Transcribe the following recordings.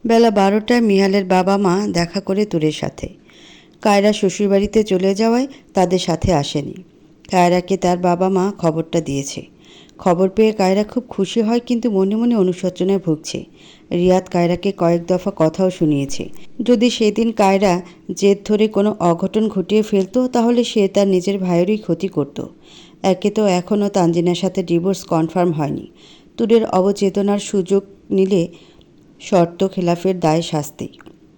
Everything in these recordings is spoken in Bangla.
বেলা 12টায় মিহালের বাবা মা দেখা করে তুরের সাথে। কায়রা শ্বশুরবাড়িতে চলে যাওয়ায় তাদের সাথে আসেনি। কায়রাকে তার বাবা মা খবরটা দিয়েছে। খবর পেয়ে কায়রা খুব খুশি হয়, কিন্তু মনে মনে অনুশোচনায় ভুগছে। রিয়াদ কায়রাকে কয়েক দফা কথাও শুনিয়েছে। যদি সেদিন কায়রা জেদ ধরে কোনো অঘটন ঘটিয়ে ফেলতো, তাহলে সে তার নিজের ভাইয়েরই ক্ষতি করত। একে তো এখনও তানজিনার সাথে ডিভোর্স কনফার্ম হয়নি। তুরের অবচেতনার সুযোগ নিলে শর্ত খেলাফের দায় শাস্তি।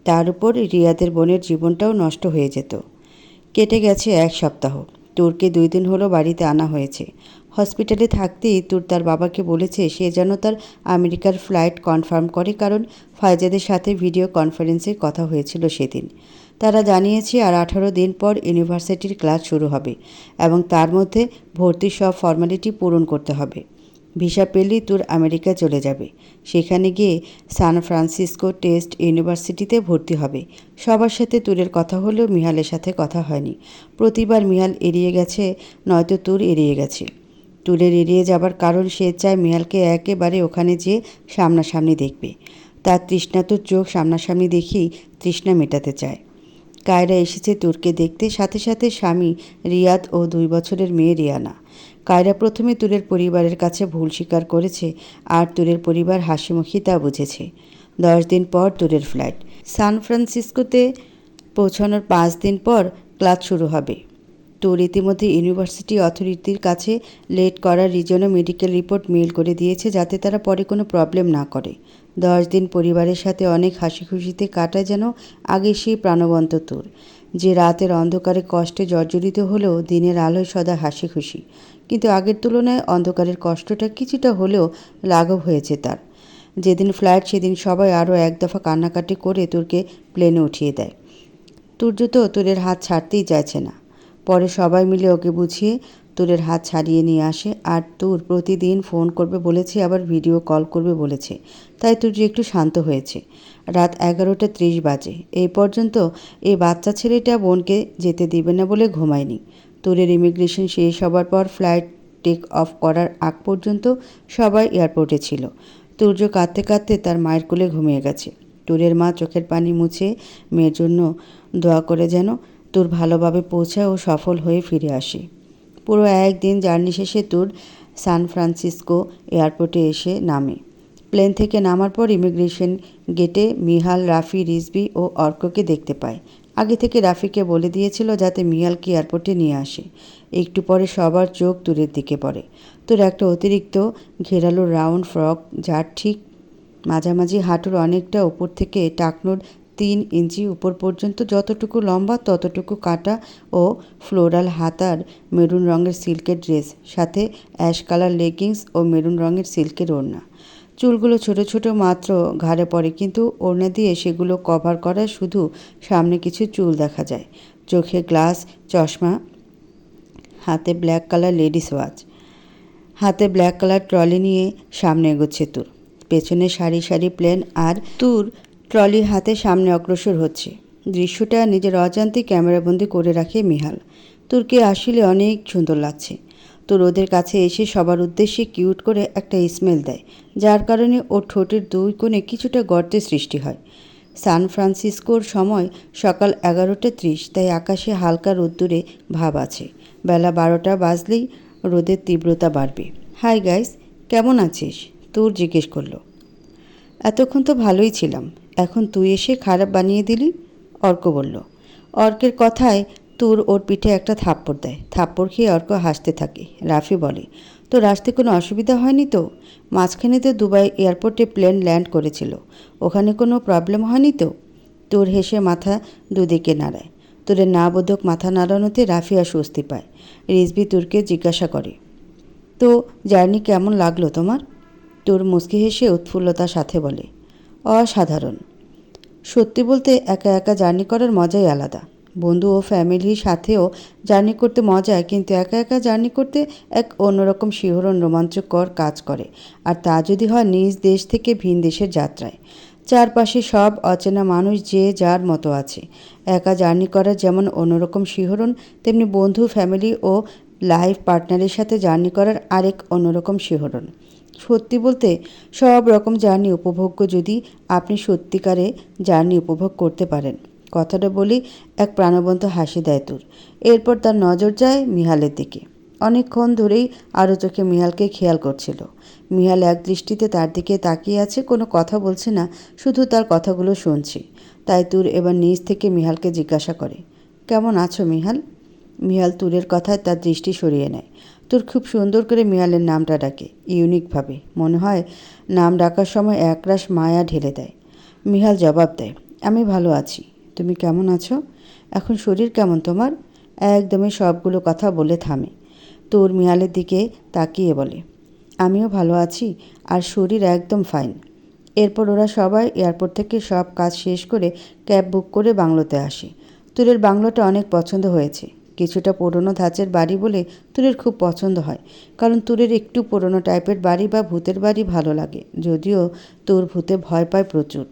তার উপর রিয়াদের বোনের জীবনটাও নষ্ট হয়ে যেত। কেটে গেছে 1 সপ্তাহ। তুরকে 2 দিন হলো বাড়িতে আনা হয়েছে। হসপিটালে থাকতেই তুর তার বাবাকে বলেছে সে যেন তার আমেরিকার ফ্লাইট কনফার্ম করে, কারণ ফাইজাদের সাথে ভিডিও কনফারেন্সে কথা হয়েছিল সেদিন। তারা জানিয়েছে আর 18 দিন পর ইউনিভার্সিটির ক্লাস শুরু হবে এবং তার মধ্যে ভর্তির সব ফর্মালিটি পূরণ করতে হবে। ভিসা পেলেই তুর আমেরিকা চলে যাবে। সেখানে গিয়ে সান ফ্রান্সিসকো টেস্ট ইউনিভার্সিটিতে ভর্তি হবে। সবার সাথে তুরের কথা হলেও মিহালের সাথে কথা হয়নি। প্রতিবার মিহাল এড়িয়ে গেছে, নয়তো তুর এড়িয়ে গেছে। তুরের এড়িয়ে যাবার কারণ সে চায় মিহালকে একেবারে ওখানে যেয়ে সামনাসামনি দেখবে। তার তৃষ্ণাতুর চোখ সামনাসামনি দেখেই তৃষ্ণা মেটাতে চায়। কায়রা এসেছে তুরকে দেখতে, সাথে সাথে স্বামী রিয়াদ ও 2 বছরের মেয়ে রিয়ানা। কায়রা প্রথমে তুরের পরিবারের কাছে ভুল স্বীকার করেছে, আর তুরের পরিবার হাসিমুখী তা বুঝেছে। 10 দিন পর তুরের ফ্লাইট। সান ফ্রান্সিসকোতে পৌঁছানোর 5 দিন পর ক্লাস শুরু হবে। তুর ইতিমধ্যে ইউনিভার্সিটি অথরিটির কাছে লেট করার রিজনও মেডিকেল রিপোর্ট মেল করে দিয়েছে, যাতে তারা পরে কোনো প্রবলেম না করে। 10 দিন পরিবারের সাথে অনেক হাসি খুশিতে কাটায় যেন আগে সেই প্রাণবন্ত তুর, যে রাতের অন্ধকারে কষ্টে জর্জরিত হলেও দিনের আলোয় সদা হাসি খুশি। কিন্তু আগের তুলনায় অন্ধকারের কষ্টটা কিছুটা হলেও লাঘব হয়েছে তার। যেদিন ফ্লাইট সেদিন সবাই আরও 1 দফা কান্নাকাটি করে তুরকে প্লেনে উঠিয়ে দেয়। তুর্য তো তুরের হাত ছাড়তেই চাইছে না। পরে সবাই মিলে ওকে বুঝিয়ে তুরের হাত ছাড়িয়ে নিয়ে আসে, আর তুর প্রতিদিন ফোন করবে বলেছে, আবার ভিডিও কল করবে বলেছে। তাই তুর্য একটু শান্ত হয়েছে। রাত 11:30 বাজে। এই পর্যন্ত এই বাচ্চা ছেলেটা বোনকে যেতে দিবে না বলে ঘুমায়নি। তুরের ইমিগ্রেশন শেষ হবার পর ফ্লাইট টেক অফ করার আগ পর্যন্ত সবাই এয়ারপোর্টে ছিল। তুর্য কাঁদতে কাঁদতে তার মায়ের কোলে ঘুমিয়ে গেছে। তুরের মা চোখের পানি মুছে মেয়ের জন্য দোয়া করে যেন তুর ভালোভাবে পৌঁছায় ও সফল হয়ে ফিরে আসে। পুরো 1 দিন জার্নি শেষে তুর সান ফ্রান্সিসকো এয়ারপোর্টে এসে নামে। প্লেন থেকে নামার পর ইমিগ্রেশন গেটে মিহাল, রাফি, রিজভি ও অর্ককে দেখতে পায়। আগে থেকে রাফিকে বলে দিয়েছিল যাতে মিহালকে এয়ারপোর্টে নিয়ে আসে। একটু পরে সবার চোখ তুরের দিকে পড়ে। তোর একটা অতিরিক্ত ঘেরালো রাউন্ড ফ্রক, যার ঠিক মাঝামাঝি হাঁটুর অনেকটা ওপর থেকে টাকনোর 3 ইঞ্চি উপর পর্যন্ত যতটুকু লম্বা ততটুকু কাটা ও ফ্লোরাল হাতার মেরুন রঙের সিল্কের ড্রেস, সাথে অ্যাশ কালার লেগিংস ও মেরুন রঙের সিল্কের ওড়না। চুলগুলো ছোট ছোট মাত্র ঘাড়ে পড়ে, কিন্তু ওড়না দিয়ে সেগুলো কভার করা, শুধু সামনে কিছু চুল দেখা যায়। চোখে গ্লাস, চশমা, হাতে ব্ল্যাক কালার লেডিস ওয়াচ। হাতে ব্ল্যাক কালার ট্রলি নিয়ে সামনে এগোচ্ছে তুর। পেছনে সারি সারি প্লেন, আর তুর ট্রলি হাতে সামনে অগ্রসর হচ্ছে। দৃশ্যটা নিজের অজান্তে ক্যামেরাবন্দি করে রাখে মিহাল। তুরকে আসলে অনেক সুন্দর লাগছে। তোর ওদের কাছে এসে সবার উদ্দেশ্যে কিউট করে একটা স্মেল দেয়, যার কারণে ওর ঠোঁটের 2 কোণে কিছুটা গর্তের সৃষ্টি হয়। সান ফ্রান্সিসকোর সময় সকাল 11:30, তাই আকাশে হালকা রোদ্দুরে ভাব আছে। বেলা 12টা বাজলেই রোদের তীব্রতা বাড়বে। হাই গাইস, কেমন আছিস? তুর জিজ্ঞেস করলো। এতক্ষণ তো ভালোই ছিলাম, এখন তুই এসে খারাপ বানিয়ে দিলি, অর্ক বলল। অর্কের কথায় তুর ওর পিঠে একটা থাপ্পড় দেয়। থাপ্পড় খেয়ে অর্ক হাসতে থাকে। রাফি বলে, তোর আসতে কোনো অসুবিধা হয়নি তো? মাঝখানে তো দুবাই এয়ারপোর্টে প্লেন ল্যান্ড করেছিল, ওখানে কোনো প্রবলেম হয়নি তো? তুর হেসে মাথা দুদিকে নাড়ায়। তোরের না বোধক মাথা নাড়ানোতে রাফি আর স্বস্তি পায়। রিজভি তুরকে জিজ্ঞাসা করে, তো জার্নি কেমন লাগলো তোমার? তোর মুচকি হেসে উৎফুল্লতার সাথে বলে, অসাধারণ। সত্যি বলতে একা একা জার্নি করার মজাই আলাদা। বন্ধু ও ফ্যামিলির সাথেও জার্নি করতে মজা, কিন্তু একা একা জার্নি করতে এক অন্যরকম শিহরণ রোমাঞ্চকর কাজ করে, আর তা যদি হয় নিজ দেশ থেকে ভিন দেশের যাত্রায়। চারপাশে সব অচেনা মানুষ, যে যার মতো আছে। একা জার্নি করার যেমন অন্যরকম শিহরণ, তেমনি বন্ধু, ফ্যামিলি ও লাইফ পার্টনারের সাথে জার্নি করার আরেক অন্যরকম শিহরণ। সত্যি বলতে সব রকম জার্নি উপভোগ্য যদি আপনি সত্যিকারে জার্নি উপভোগ করতে পারেন। কথাটা বলি এক প্রাণবন্ত হাসি দেয় তুর। এরপর তার নজর যায় মিহালের দিকে। অনেকক্ষণ ধরেই আরও চোখে মিহালকে খেয়াল করছিল। মিহাল এক দৃষ্টিতে তার দিকে তাকিয়ে আছে, কোনো কথা বলছে না, শুধু তার কথাগুলো শুনছে। তাই তুর এবার নিজ থেকে মিহালকে জিজ্ঞাসা করে, কেমন আছো মিহাল? মিহাল তুরের কথায় তার দৃষ্টি সরিয়ে নেয়। তুর খুব সুন্দর করে মিহালের নামটা ডাকে, ইউনিকভাবে। মনে হয় নাম ডাকার সময় একরাশ মায়া ঢেলে দেয়। মিহাল জবাব দেয়, আমি ভালো আছি। তুমি কেমন আছো? এখন শরীর কেমন তোমার? একদমই সবগুলো কথা বলে থামে। তুর মিহালের দিকে তাকিয়ে বলে, আমিও ভালো আছি, আর শরীর একদম ফাইন। এরপর ওরা সবাই এয়ারপোর্ট থেকে সব কাজ শেষ করে ক্যাব বুক করে বাংলোতে আসে। তুরের বাংলোটা অনেক পছন্দ হয়েছে। কিছুটা পুরনো ধাঁচের বাড়ি বলে তুরের খুব পছন্দ হয়, কারণ তুরের একটু পুরনো টাইপের বাড়ি বা ভূতের বাড়ি ভালো লাগে, যদিও তুর ভূতে ভয় পায় প্রচুর।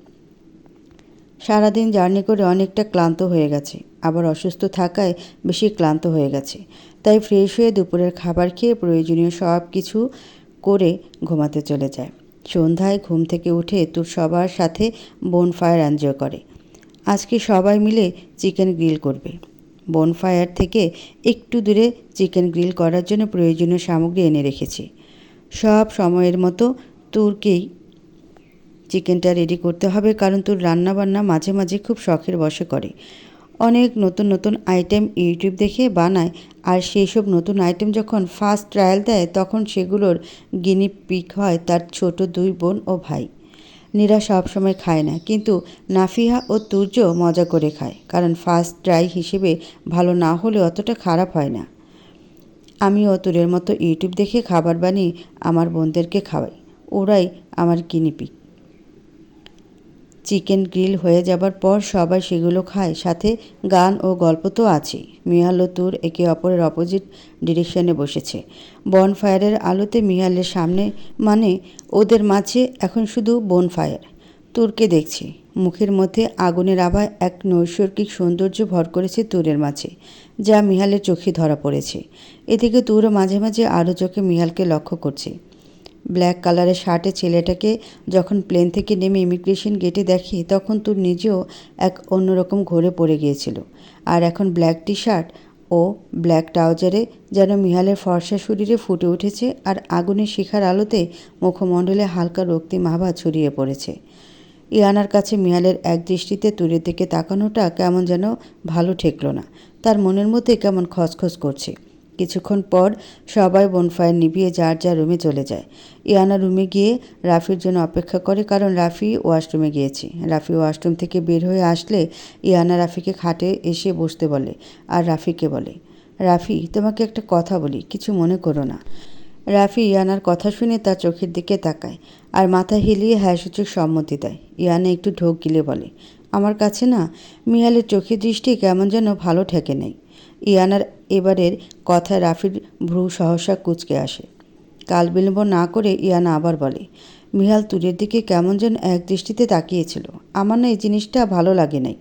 সারাদিন জার্নি করে অনেকটা ক্লান্ত হয়ে গেছে, আবার অসুস্থ থাকায় বেশি ক্লান্ত হয়ে গেছে। তাই ফ্রেশ হয়ে দুপুরের খাবার খেয়ে প্রয়োজনীয় সব কিছু করে ঘুমাতে চলে যায়। সন্ধ্যায় ঘুম থেকে উঠে তুর সবার সাথে বোনফায়ার এনজয় করে। আজকে সবাই মিলে চিকেন গ্রিল করবে। বোনফায়ার থেকে একটু দূরে চিকেন গ্রিল করার জন্য প্রয়োজনীয় সামগ্রী এনে রেখেছি। সব সময়ের মতো তুরকেই চিকেনটা রেডি করতে হবে, কারণ তোর রান্নাবান্না মাঝে মাঝে খুব শখের বশে করে। অনেক নতুন নতুন আইটেম ইউটিউব দেখে বানায়, আর সেই সব নতুন আইটেম যখন ফার্স্ট ট্রায়াল দেয় তখন সেগুলোর গিনি পিগ হয় তার ছোট 2 বোন ও ভাই। নীরা সবসময় খায় না, কিন্তু নাফিহা ও তুর্য মজা করে খায়, কারণ ফার্স্ট ট্রাই হিসেবে ভালো না হলে অতটা খারাপ হয় না। আমিও তুরের মতো ইউটিউব দেখে খাবার বানিয়ে আমার বোনদেরকে খাওয়াই, ওরাই আমার গিনিপিগ। চিকেন গ্রিল হয়ে যাবার পর সবাই সেগুলো খায়, সাথে গান ও গল্প তো আছেই। মিহাল ও তুর একে অপরের অপোজিট ডিরেকশনে বসেছে। বনফায়ারের আলোতে মিহালের সামনে, মানে ওদের মাঝে এখন শুধু বনফায়ার। তুরকে দেখছে, মুখের মধ্যে আগুনের আভা, এক নৈসর্গিক সৌন্দর্য ভর করেছে তুরের মাঝে, যা মিহালের চোখে ধরা পড়েছে। এদিকে তুরও মাঝে মাঝে আরও চোখে মিহালকে লক্ষ্য করছে। ব্ল্যাক কালারের শার্টে ছেলেটাকে যখন প্লেন থেকে নেমে ইমিগ্রেশন গেটে দেখে তখন তুর নিজেও এক অন্যরকম ঘোরে পড়ে গিয়েছিল। আর এখন ব্ল্যাক টি শার্ট ও ব্ল্যাক ট্রাউজারে যেন মিহালের ফর্সা শরীরে ফুটে উঠেছে, আর আগুনের শিখার আলোতে মুখমণ্ডলে হালকা রক্তিম আভা ছড়িয়ে পড়েছে। ইয়ানার কাছে মিহালের এক দৃষ্টিতে তুরের দিকে তাকানোটা কেমন যেন ভালো ঠেকল না। তার মনের মধ্যে কেমন খচখচ করছে। কিছুক্ষণ পর সবাই বনফায়ার নিভিয়ে যার যার রুমে চলে যায়। ইয়ানা রুমে গিয়ে রাফির জন্য অপেক্ষা করে, কারণ রাফি ওয়াশরুমে গিয়েছে। রাফি ওয়াশরুম থেকে বের হয়ে আসলে ইয়ানা রাফিকে খাটে এসে বসতে বলে, আর রাফিকে বলে, রাফি তোমাকে একটা কথা বলি, কিছু মনে করো না। রাফি ইয়ানার কথা শুনে তার চোখের দিকে তাকায় আর মাথা হিলিয়ে হ্যাঁ সূচক সম্মতি দেয়। ইয়ানা একটু ঢোক গিলে বলে, আমার কাছে না মিহালের চোখের দৃষ্টি কেমন যেন ভালো ঠেকে নেই। ইয়ানার এবারের কথায় রাফির ভ্রু সহসা কুঁচকে আসে। কাল বিলম্ব না করে ইয়ানা আবার বলে, মিহাল তুরের দিকে কেমন যেন এক দৃষ্টিতে তাকিয়েছিল, আমার না এই জিনিসটা ভালো লাগে নাই।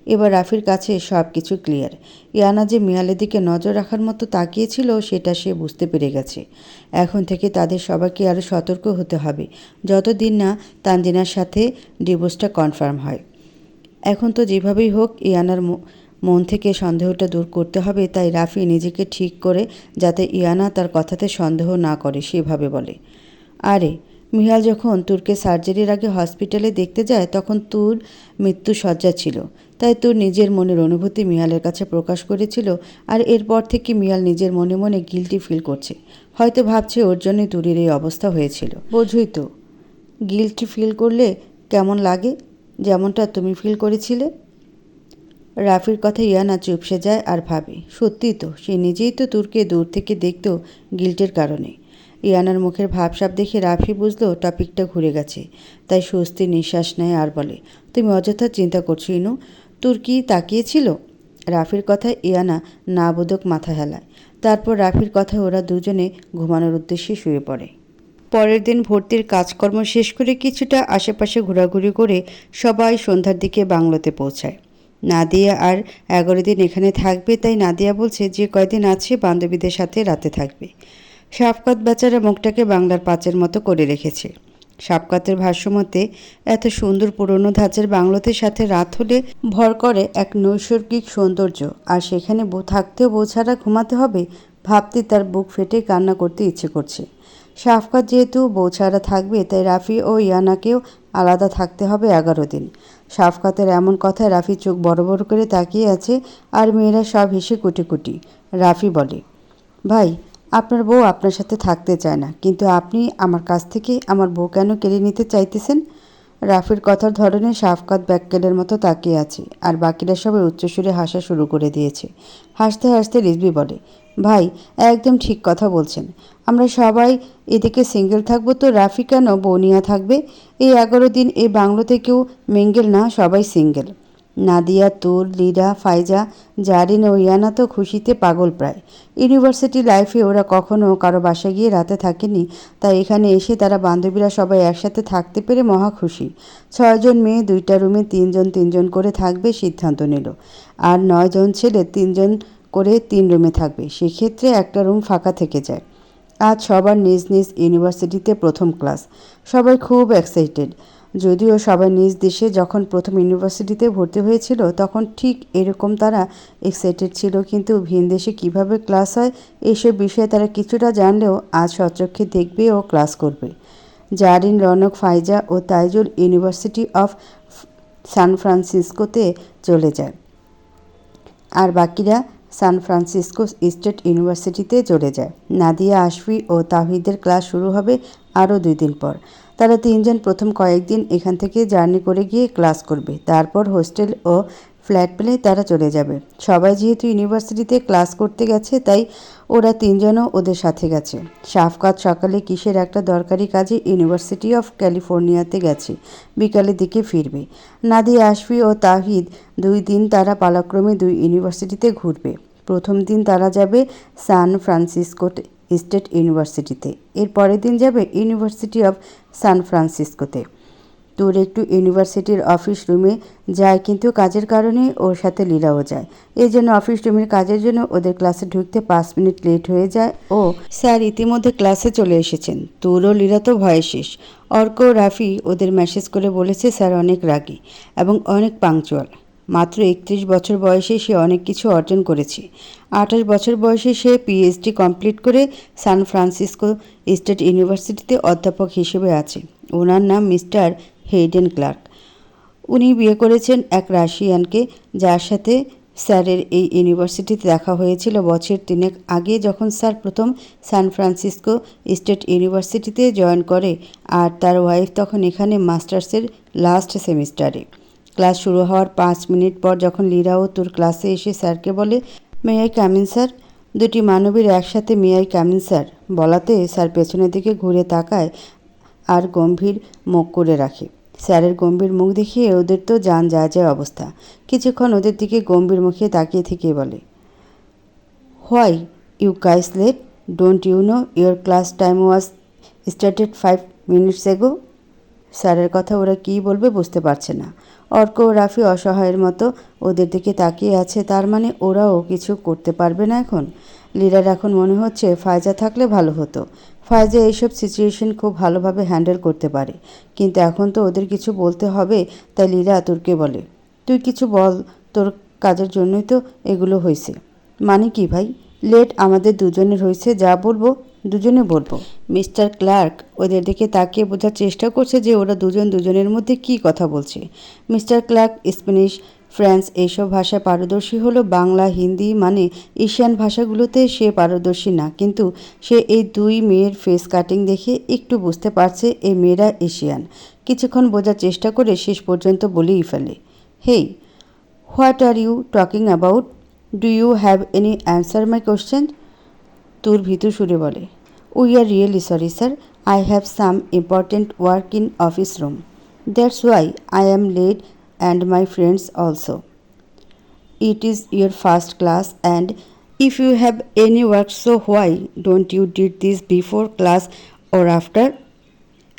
এবার রাফির কাছে সব কিছু ক্লিয়ার। ইয়ানা যে মিহালের দিকে নজর রাখার মতো তাকিয়েছিল সেটা সে বুঝতে পেরে গেছে। এখন থেকে তাদের সবাইকে আরও সতর্ক হতে হবে, যতদিন না তানজিনার সাথে ডিভোর্সটা কনফার্ম হয়। এখন তো যেভাবেই হোক ইয়ানার মন থেকে সন্দেহটা দূর করতে হবে, তাই রাফি নিজেকে ঠিক করে যাতে ইয়ানা তার কথাতে সন্দেহ না করে সেভাবে বলে, আরে মিহাল যখন তুরকে সার্জারির আগে হসপিটালে দেখতে যায় তখন তুর মৃত্যু সজ্জা ছিল, তাই তুর নিজের মনের অনুভূতি মিহালের কাছে প্রকাশ করেছিল। আর এরপর থেকে মিহাল নিজের মনে মনে গিল্টি ফিল করছে, হয়তো ভাবছে ওর জন্যই তুরের এই অবস্থা হয়েছিল। বোঝই তো গিল্টি ফিল করলে কেমন লাগে, যেমনটা তুমি ফিল করেছিলে। রাফির কথা ইয়ানা চুপসে যায় আর ভাবে, সত্যি তো সে নিজেই তো তুরকে দূর থেকে দেখত গিল্টের কারণে। ইয়ানার মুখের ভাবসাব দেখে রাফি বুঝলো টপিকটা ঘুরে গেছে, তাই স্বস্তির নিঃশ্বাস নেয় আর বলে, তুমি অযথা চিন্তা করছো ইনু, তোর কি তাকিয়েছিল? রাফির কথায় ইয়ানা না বোধক মাথা হেলায়। তারপর রাফির কথায় ওরা দুজনে ঘুমানোর উদ্দেশ্যে শুয়ে পড়ে। পরের দিন ভর্তির কাজকর্ম শেষ করে কিছুটা আশেপাশে ঘোরাঘুরি করে সবাই সন্ধ্যার দিকে বাংলোতে পৌঁছায়। নাদিয়া আর 11 দিন এখানে থাকবে, তাই নাদিয়া বলছে যে কয়দিন আছে বান্ধবীদের সাথে রাতে থাকবে। শাফকাত বেচারা মুখটাকে বাংলার পাঁচের মতো করে রেখেছে। শাফকাতের ভাষ্যমতে এত সুন্দর পুরনো ধাঁচের বাংলোতে সাথে রাত হলে ভর করে এক নৈসর্গিক সৌন্দর্য, আর সেখানে থাকতেও বউ ছাড়া ঘুমাতে হবে, ভাবতে তার বুক ফেটে কান্না করতে ইচ্ছে করছে। শাফকাত যেহেতু বউ ছাড়া থাকবে, তাই রাফি ও ইয়ানাকেও আলাদা থাকতে হবে 11 দিন। শাফকাতের এমন কথায় রাফি চোখ বড় বড় করে তাকিয়ে আছে, আর মেয়েরা সব হেসে কুটি কুটি। রাফি বলে, ভাই, আপনার বউ আপনার সাথে থাকতে চায় না, কিন্তু আপনি আমার কাছ থেকে আমার বউ কেন কেড়ে নিতে চাইতেছেন? রাফির কথার ধরনে শাফকাত ব্যাককেলের মতো তাকিয়ে আছে, আর বাকিরা সবাই উচ্চস্বরে হাসা শুরু করে দিয়েছে। হাসতে হাসতে রিজভি বলে, ভাই, একদম ঠিক কথা বলছেন। আমরা সবাই এদিকে সিঙ্গেল থাকবো, তো রাফি কেন বৌনিয়া থাকবে? এই 11 দিন এই বাংলোতে কেউ মিঙ্গেল না, সবাই সিঙ্গেল। নাদিয়া, তুর, লিরা, ফাইজা, জারিন ও ইয়ানা তো খুশিতে পাগল প্রায়। ইউনিভার্সিটি লাইফে ওরা কখনো কারো বাসায় গিয়ে রাতে থাকেনি, তাই এখানে এসে তারা বান্ধবীরা সবাই একসাথে থাকতে পেরে মহা খুশি। 6 জন মেয়ে 2টা রুমে 3 জন 3 জন করে থাকবে সিদ্ধান্ত নিল, আর 9 জন ছেলে 3 জন করে 3 রুমে থাকবে। সেক্ষেত্রে একটা রুম ফাঁকা থেকে যায়। আজ সবার নিজ নিজ ইউনিভার্সিটিতে প্রথম ক্লাস। সবাই খুব এক্সাইটেড। যদিও সবাই নিজ দেশে যখন প্রথম ইউনিভার্সিটিতে ভর্তি হয়েছিল তখন ঠিক এরকম তারা এক্সাইটেড ছিল, কিন্তু ভিন দেশে কীভাবে ক্লাস হয় এইসব বিষয়ে তারা কিছুটা জানলেও আজ সচক্ষে দেখবে ও ক্লাস করবে। জারিন, রনক, ফাইজা ও তাইজুল ইউনিভার্সিটি অফ সান ফ্রান্সিসকোতে চলে যায়, আর বাকিরা সান ফ্রান্সিসকো স্টেট ইউনিভার্সিটিতে চলে যায়। নাদিয়া, আশফি ও তাওহিদের ক্লাস শুরু হবে আরও 2 দিন পর। তারা 3 জন প্রথম কয়েকদিন এখান থেকে জার্নি করে গিয়ে ক্লাস করবে, তারপর হোস্টেল ও ফ্ল্যাট পেলে তারা চলে যাবে। সবাই যেহেতু ইউনিভার্সিটিতে ক্লাস করতে গেছে, তাই ওরা 3 জনও ওদের সাথে গেছে। শাফকাত সকালে কিসের একটা দরকারি কাজে ইউনিভার্সিটি অফ ক্যালিফোর্নিয়াতে গেছে, বিকালের দিকে ফিরবে। নাদিয়া, আশফি ও তাহিদ 2 দিন তারা পালাক্রমে 2 ইউনিভার্সিটিতে ঘুরবে। প্রথম দিন তারা যাবে সান ফ্রান্সিসকো স্টেট ইউনিভার্সিটিতে, এর পরের দিন যাবে ইউনিভার্সিটি অফ সান ফ্রান্সিসকোতে। তোর একটু ইউনিভার্সিটির অফিস রুমে যায়, কিন্তু কাজের কারণে ওর সাথে লীলাও যায়। এই জন্য অফিস রুমের কাজের জন্য ওদের ক্লাসে ঢুকতে 5 মিনিট লেট হয়ে যায়। ও স্যার ইতিমধ্যে ক্লাসে চলে এসেছেন। তোর ও লীলা তো ভয়ে শেষ। অর্ক ও রাফি ওদের মেসেজ করে বলেছে স্যার অনেক রাগী এবং অনেক পাংচুয়াল। মাত্র 31 বছর বয়সে সে অনেক কিছু অর্জন করেছে। 28 বছর বয়সে সে পিএইচডি কমপ্লিট করে সান ফ্রান্সিসকো স্টেট ইউনিভার্সিটিতে অধ্যাপক হিসেবে আছে। ওনার নাম মিস্টার হেইডেন ক্লার্ক। উনি বিয়ে করেছেন এক রাশিয়ানকে, যার সাথে স্যারের এই ইউনিভার্সিটিতে দেখা হয়েছিল বছর 3 আগে, যখন স্যার প্রথম সান ফ্রান্সিসকো স্টেট ইউনিভার্সিটিতে জয়েন করে, আর তার ওয়াইফ তখন এখানে মাস্টার্সের লাস্ট সেমিস্টারে। ক্লাস শুরু হওয়ার 5 মিনিট পর যখন লীরাও তোর ক্লাসে এসে স্যারকে বলে, মে আই কামিন স্যার? 2টি মানবীর একসাথে মে আই কামিন স্যার বলাতে স্যার পেছনের দিকে ঘুরে তাকায় আর গম্ভীর মুখ করে রাখে। স্যারের গম্ভীর মুখ দেখিয়ে ওদের তো জান যায় যায় অবস্থা। কিছুক্ষণ ওদের দিকে গম্ভীর মুখে তাকিয়ে থেকে বলে, why you guys late? Don't you know your class time was started 5 minutes ago? স্যারের কথা ওরা কী বলবে বুঝতে পারছে না। অর্ক ও রাফি অসহায়ের মতো ওদের দিকে তাকিয়ে আছে, তার মানে ওরাও কিছু করতে পারবে না এখন। লীরার এখন মনে হচ্ছে ফায়জা থাকলে ভালো হতো। ফায়জা এইসব সিচুয়েশন খুব ভালোভাবে হ্যান্ডেল করতে পারে, কিন্তু এখন তো ওদের কিছু বলতে হবে। তাই লীরা তোরকে বলে, তুই কিছু বল, তোর কাজের জন্যই তো এগুলো হয়েছে। মানে কি ভাই? লেট আমাদের দুজনের হয়েছে, যা বলবো দুজনে বলবো। মিস্টার ক্লার্ক ওদের দিকে তাকিয়ে বোঝার চেষ্টা করছে যে ওরা দুজন দুজনের মধ্যে কী কথা বলছে। মিস্টার ক্লার্ক স্প্যানিশ, ফ্রেঞ্চ এইসব ভাষায় পারদর্শী হলো, বাংলা, হিন্দি মানে এশিয়ান ভাষাগুলোতে সে পারদর্শী না, কিন্তু সে এই 2 মেয়ের ফেস কাটিং দেখে একটু বুঝতে পারছে এই মেয়েরা এশিয়ান। কিছুক্ষণ বোঝার চেষ্টা করে শেষ পর্যন্ত বলেই ফেলে, hey, what are you talking about? Do you have any answer my question? তোর ভীতু সুরে বলে, we are really sorry sir, I have some important work in office room, that's why I am late and my friends also. It is your first class and if you have any work, so why don't you did this before class or after?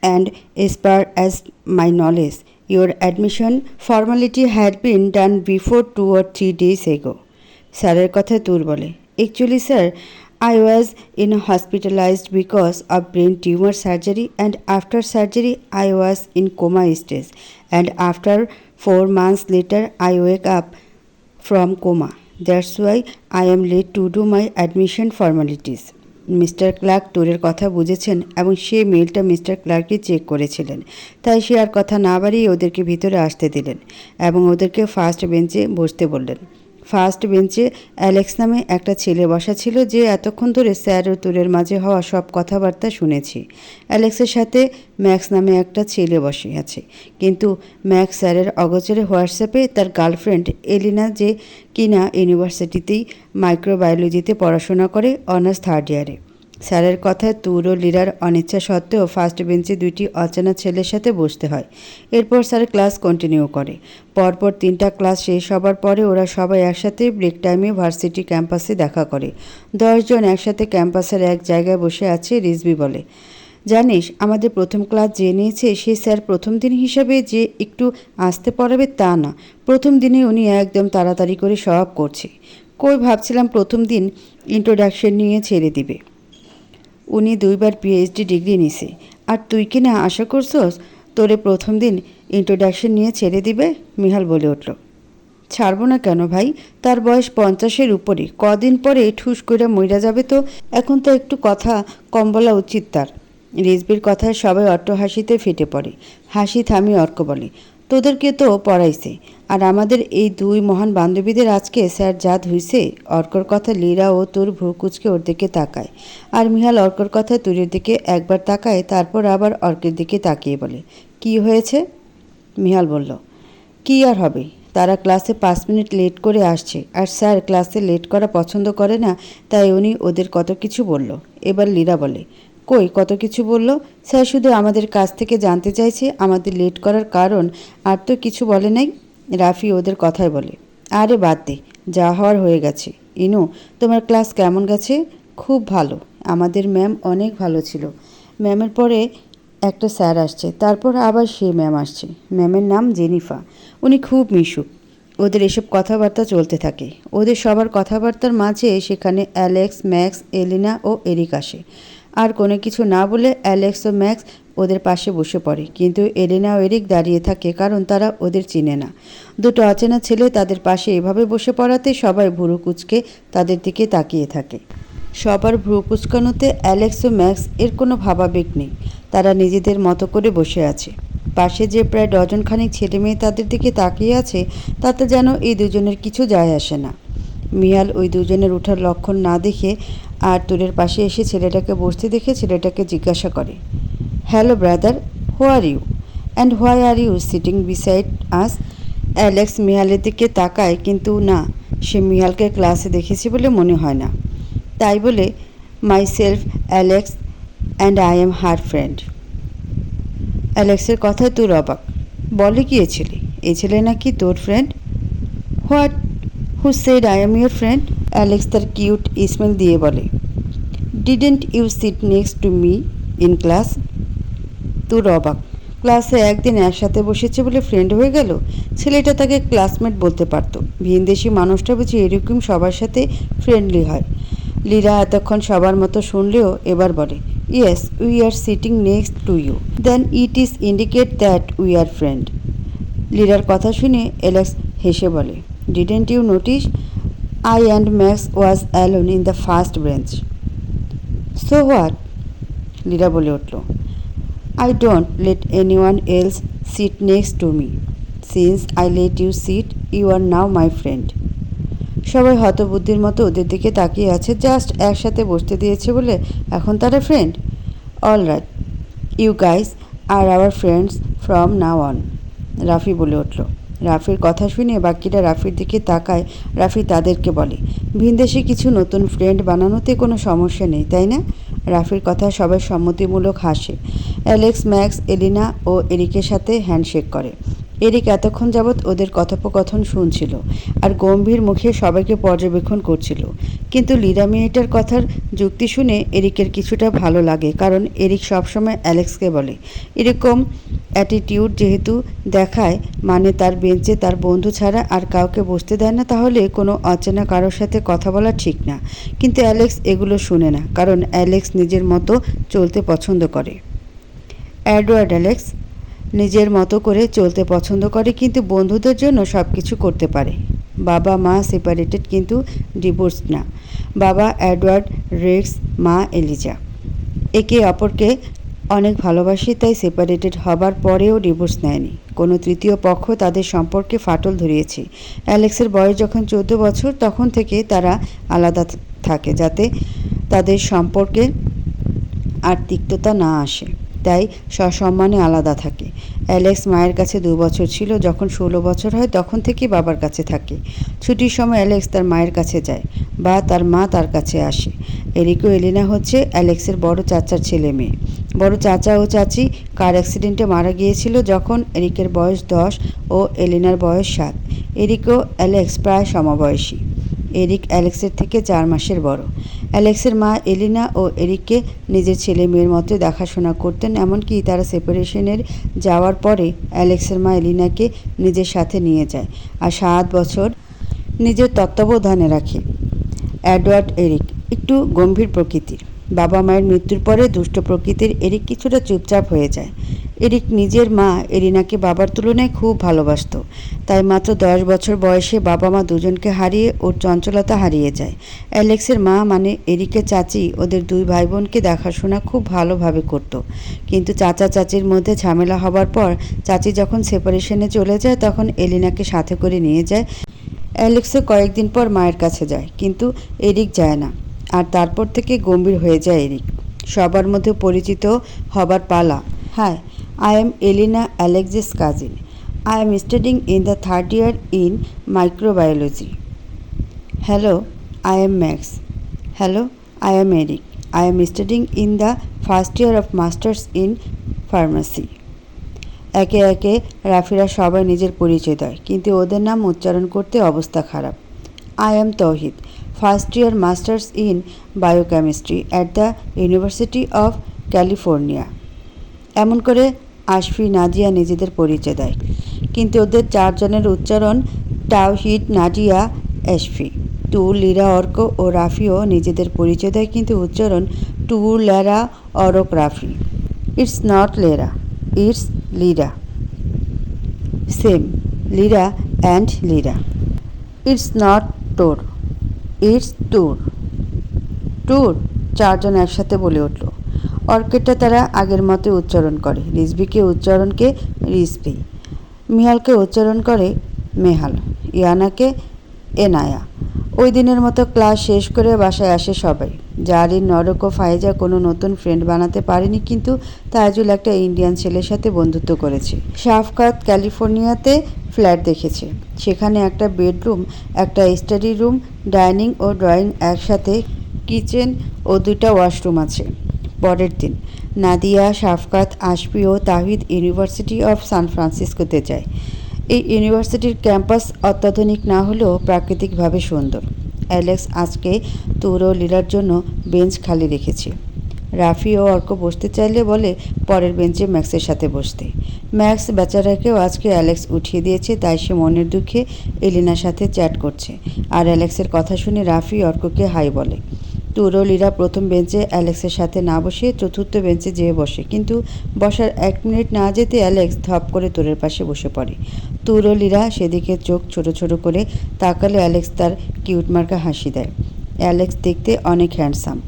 And as far as my knowledge, your admission formality had been done before 2 or 3 days ago. স্যারের কথায় তুর বলে, actually sir, I was in hospitalized because of brain tumor surgery, and after surgery I was in coma stage, and after 4 months later I wake up from coma. That's why I am late to do my admission formalities. Mister Clark ট্যুরের কথা বুঝেছেন এবং সে মেইলটা মিস্টার ক্লার্কই চেক করেছিলেন, তাই সে আর কথা না বাড়িয়ে ওদেরকে ভিতরে আসতে দিলেন এবং ওদেরকে ফার্স্ট বেঞ্চে বসতে বললেন। ফার্স্ট বেঞ্চে অ্যালেক্স নামে একটা ছেলে বসা ছিল, যে এতক্ষণ ধরে স্যার ও ট্যুরের মাঝে হওয়া সব কথাবার্তা শুনেছি। অ্যালেক্সের সাথে ম্যাক্স নামে একটা ছেলে বসে আছে, কিন্তু ম্যাক্স স্যারের অগোচরে হোয়াটসঅ্যাপে তার গার্লফ্রেন্ড এলিনা, যে কিনা ইউনিভার্সিটিতেই মাইক্রোবায়োলজিতে পড়াশোনা করে অনার্স 3rd ইয়ারে। স্যারের কথায় তুর ও লিরার অনিচ্ছা সত্ত্বেও ফার্স্ট বেঞ্চে 2টি অচেনা ছেলের সাথে বসতে হয়। এরপর স্যার ক্লাস কন্টিনিউ করে। পরপর 3টা ক্লাস শেষ হবার পরে ওরা সবাই একসাথে ব্রেক টাইমে ভার্সিটি ক্যাম্পাসে দেখা করে। 10 জন একসাথে ক্যাম্পাসের এক জায়গায় বসে আছে। রিজভি বলে, জানিস, আমাদের প্রথম ক্লাস যে নিয়েছে সে স্যার প্রথম দিন হিসাবে যে একটু আসতে পড়াবে তা না, প্রথম দিনে উনি একদম তাড়াতাড়ি করে সব করছে। কই ভাবছিলাম প্রথম দিন ইন্ট্রোডাকশন নিয়ে ছেড়ে দিবে। উনি 2বার পিএইচডি ডিগ্রি নিছে, আর তুই কি না আশা করছস তোরে প্রথম দিন ইন্ট্রোডাকশন নিয়ে ছেড়ে দিবে? মিহাল বলে উঠল, ছাড়বো না কেন ভাই, তার বয়স 50-এর উপরে, কদিন পরে ঠুস করে মইরা যাবে, তো এখন তো একটু কথা কম বলা উচিত তার। রিজবির কথায় সবাই অট্টহাসিতে ফেটে পড়ে। হাসি থামিয়ে অর্ক বলে, তোদেরকে তো পড়াইছে, আর আমাদের এই 2 মহান বান্ধবীদের আজকে স্যার জাত হইছে। অর্কর কথা লীরা ও তোর ভ্রুকুচকে ওর দিকে তাকায়, আর মিহাল অর্কর কথায় তুরের দিকে একবার তাকায়, তারপর আবার অর্কের দিকে তাকিয়ে বলে, কি হয়েছে? মিহাল বলল, কি আর হবে, তারা ক্লাসে 5 মিনিট লেট করে আসছে, আর স্যার ক্লাসে লেট করা পছন্দ করে না, তাই উনি ওদের কত কিছু বলল। এবার লীরা বলে, কই কত কিছু বলল? স্যার শুধু আমাদের কাছ থেকে জানতে চাইছে আমাদের লেট করার কারণ, আর তো কিছু বলে নাই। রাফি ওদের কথাই বলে, আরে বাদ দে, যা হওয়ার হয়ে গেছে। ইনু, তোমার ক্লাস কেমন গেছে? খুব ভালো, আমাদের ম্যাম অনেক ভালো ছিল। ম্যামের পরে একটা স্যার আসছে, তারপর আবার সে ম্যাম আসছে। ম্যামের নাম জেনিফা, উনি খুব মিশুক। ওদের এসব কথাবার্তা চলতে থাকে। ওদের সবার কথাবার্তার মাঝে সেখানে অ্যালেক্স, ম্যাক্স, এলিনা ও এরিক আসে। আর কোনো কিছু না বলে অ্যালেক্স ও ম্যাক্স ওদের পাশে বসে পড়ে, কিন্তু এলিনা ও এরিক দাঁড়িয়ে থাকে, কারণ তারা ওদের চিনে না। 2টো অচেনা ছেলে তাদের পাশে এভাবে বসে পড়াতে সবাই ভুরু কুচকে তাদের দিকে তাকিয়ে থাকে। সবার ভ্রু কুচকানোতে অ্যালেক্স ও ম্যাক্স এর কোনো ভাবাবেগ নেই, তারা নিজেদের মতো করে বসে আছে। পাশে যে প্রায় ডজনখানিক ছেলেমেয়ে তাদের দিকে তাকিয়ে আছে, তাতে যেন এই দুজনের কিছু যায় আসে না। মিহাল ওই দুজনের ওঠার লক্ষণ না দেখে আর তুরের পাশে এসে ছেলেটাকে বসতে দেখে ছেলেটাকে জিজ্ঞাসা করে, hello brother, who are you and why are you sitting beside us? Alex মিহালের দিকে তাকায়, কিন্তু না, সে মিহালকে ক্লাসে দেখেছি বলে মনে হয় না। তাই বলে, myself Alex and I am her friend. অ্যালেক্সের কথায় তোর অবাক। বলে গিয়েছিলি এই ছেলে নাকি তোর friend? What, who said I am your friend? Alex তার কিউট স্মেল দিয়ে বলে, didn't you sit next to me in class? তোর অবাক, ক্লাসে একদিন একসাথে বসেছে বলে ফ্রেন্ড হয়ে গেল? ছেলেটা তাকে ক্লাসমেট বলতে পারতো। ভিনদেশি মানুষটা বুঝি এরকম সবার সাথে ফ্রেন্ডলি হয়। লীরা এতক্ষণ সবার মতো শুনলেও এবার বলে, yes, we are sitting next to you, then it is indicate that we are friend. লীরার কথা শুনে অ্যালেক্স হেসে বলে, didn't you notice I and Max was alone in the first bench? So what? Lira বলে উঠল, I don't let anyone else sit next to me. Since I let you sit, you are now my friend. সবাই হতবুদ্ধির মতো ওদের দিকে তাকিয়ে আছে। জাস্ট একসাথে বসতে দিয়েছে বলে এখন তারা friend? All right, you guys are our friends from now on, Rafi বলে উঠল। রাফির কথা শুনে বাকিরা রাফির দিকে তাকায়। রাফি তাদেরকে বলে, ভিনদেশে কিছু নতুন ফ্রেন্ড বানানোতে কোনো সমস্যা নেই, তাই না? রাফির কথা সবাই সম্মতিমূলক হাসে। অ্যালেক্স, ম্যাক্স, এলিনা ও এরিকের সাথে হ্যান্ডশেক করে। এরিক এতক্ষণ যাবৎ ওদের কথোপকথন শুনছিল আর গম্ভীর মুখে সবাইকে পর্যবেক্ষণ করছিল। কিন্তু লিরা মেয়েটার কথার যুক্তি শুনে এরিকের কিছুটা ভালো লাগে, কারণ এরিক সবসময় অ্যালেক্সকে বলে এরকম অ্যাটিটিউড যেহেতু দেখায়, মানে তার বেঞ্চে তার বন্ধু ছাড়া আর কাউকে বসতে দেয় না, তাহলে কোনো অচেনা কারোর সাথে কথা বলা ঠিক না। কিন্তু অ্যালেক্স এগুলো শুনে না, কারণ অ্যালেক্স নিজের মতো চলতে পছন্দ করে। এডওয়ার্ড অ্যালেক্স নিজের মতো করে চলতে পছন্দ করে, কিন্তু বন্ধুদের জন্য সব কিছু করতে পারে। বাবা মা সেপারেটেড, কিন্তু ডিভোর্স না। বাবা এডওয়ার্ড রেক্স, মা এলিজা। একে অপরকে অনেক ভালোবাসে, তাই সেপারেটেড হবার পরেও ডিভোর্স নেয়নি। কোনো তৃতীয় পক্ষ তাদের সম্পর্কে ফাটল ধরিয়েছে। অ্যালেক্সের বয়স যখন 14 বছর, তখন থেকে তারা আলাদা থাকে, যাতে তাদের সম্পর্কে আর তিক্ততা না আসে। তাই সসম্মানে আলাদা থাকে। অ্যালেক্স মায়ের কাছে 2 বছর ছিল। যখন 16 বছর হয় তখন থেকেই বাবার কাছে থাকে। ছুটির সময় অ্যালেক্স তার মায়ের কাছে যায় বা তার মা তার কাছে আসে। এরিক ও এলিনা হচ্ছে অ্যালেক্সের বড় চাচার ছেলে মেয়ে। বড় চাচা ও চাচি কার অ্যাক্সিডেন্টে মারা গিয়েছিল যখন এরিকের বয়স 10 ও এলিনার বয়স 7। এরিক ও অ্যালেক্স প্রায় সমবয়সী। এরিক অ্যালেক্সের থেকে 4 মাসের বড়। অ্যালেক্সের মা এলিনা ও এরিককে নিজের ছেলে মেয়ের মতোই দেখাশোনা করতেন। এমনকি তারা সেপারেশনের যাওয়ার পরে অ্যালেক্সের মা এলিনাকে নিজের সাথে নিয়ে যায় আর 7 বছর নিজের তত্ত্বাবধানে রাখে। এডওয়ার্ড এরিক একটু গম্ভীর প্রকৃতির। বাবা মায়ের মৃত্যুর পরে দুষ্ট প্রকৃতির এরিক কিছুটা চুপচাপ হয়ে যায়। এরিক নিজের মা এরিনাকে বাবার তুলনায় খুব ভালোবাসত, তাই মাত্র 10 বছর বয়সে বাবা মা দুজনকে হারিয়ে ওর চঞ্চলতা হারিয়ে যায়। অ্যালেক্সের মা মানে এরিকের চাচি ওদের 2 ভাই বোনকে দেখাশোনা খুব ভালোভাবে করত। কিন্তু চাচা চাচির মধ্যে ঝামেলা হবার পর চাচি যখন সেপারেশনে চলে যায়, তখন এলিনাকে সাথে করে নিয়ে যায়। অ্যালেক্সও কয়েকদিন পর মায়ের কাছে যায়, কিন্তু এরিক যায় না। আর তারপর থেকে গম্ভীর হয়ে যায় এরিক। সবার মধ্যে পরিচিত হবার পালা। Hi, I am Elena, Alex's cousin. I am studying in the 3rd year in microbiology. Hello, I am Max. Hello, I am Eric. I am studying in the 1st year of masters in pharmacy. একে একে রাফিরা সবাই নিজের পরিচয় দেয়, কিন্তু ওদের নাম উচ্চারণ করতে অবস্থা খারাপ। I am Tawhid, 1st year masters in biochemistry at the University of California. এমন করে আশফি নাজিয়া নিজেদের পরিচয় দেয়, কিন্তু ওদের 4 জনের উচ্চারণ তাওহিদ, নাজিয়া, আশফি। টু, লিরা, অর্ক ও রাফিও নিজেদের পরিচয় দেয়, কিন্তু উচ্চারণ টু, Lera, Arok, Rafi. It's not Lera, it's Lira. Same, Lira and Lira. It's not tor, it's tour. Tour, 4 জন একসাথে বলে উঠল। অর্কেটটা তারা আগের মতো উচ্চারণ করে। রিজভিকে উচ্চারণকে রিজভি। মিহালকে উচ্চারণ করে মেহাল। ইয়ানাকে এনায়া। ওই দিনের মতো ক্লাস শেষ করে বাসায় আসে সবাই। জারিন, নরক ও ফাইজা কোনো নতুন ফ্রেন্ড বানাতে পারেনি, কিন্তু তাজুল একটা ইন্ডিয়ান ছেলের সাথে বন্ধুত্ব করেছে। শাফকাত ক্যালিফোর্নিয়াতে ফ্ল্যাট দেখেছে। সেখানে একটা বেডরুম, একটা স্টাডি রুম, ডাইনিং ও ড্রয়িং একসাথে, কিচেন ও 2টা ওয়াশরুম আছে। পরের দিন নাদিয়া, শাফকাত, আশফি ও তাহিদ ইউনিভার্সিটি অফ সান ফ্রান্সিসকোতে যায়। এই ইউনিভার্সিটির ক্যাম্পাস অত্যাধুনিক না হলেও প্রাকৃতিকভাবে সুন্দর। অ্যালেক্স আজকে তুর ও লিরার জন্য বেঞ্চ খালি রেখেছে। রাফি ও অর্ক বসতে চাইলে বলে পরের বেঞ্চে ম্যাক্সের সাথে বসতে। ম্যাক্স বেচারাকেও আজকে অ্যালেক্স উঠিয়ে দিয়েছে, তাই সে মনের দুঃখে এলিনার সাথে চ্যাট করছে। আর অ্যালেক্সের কথা শুনে রাফি অর্ককে হাই বলে। তুর ও লিরা প্রথম বেঞ্চে অ্যালেক্সের সাথে না বসে চতুর্থ বেঞ্চে যেয়ে বসে, কিন্তু বসার 1 মিনিট না যেতে অ্যালেক্স ধপ করে তুরের পাশে বসে পড়ে। তুর ও লিরা সেদিকে চোখ ছোট ছোট করে তাকালে অ্যালেক্স তার কিউট মার্কা হাসি দেয়। অ্যালেক্স দেখতে অনেক হ্যান্ডসাম,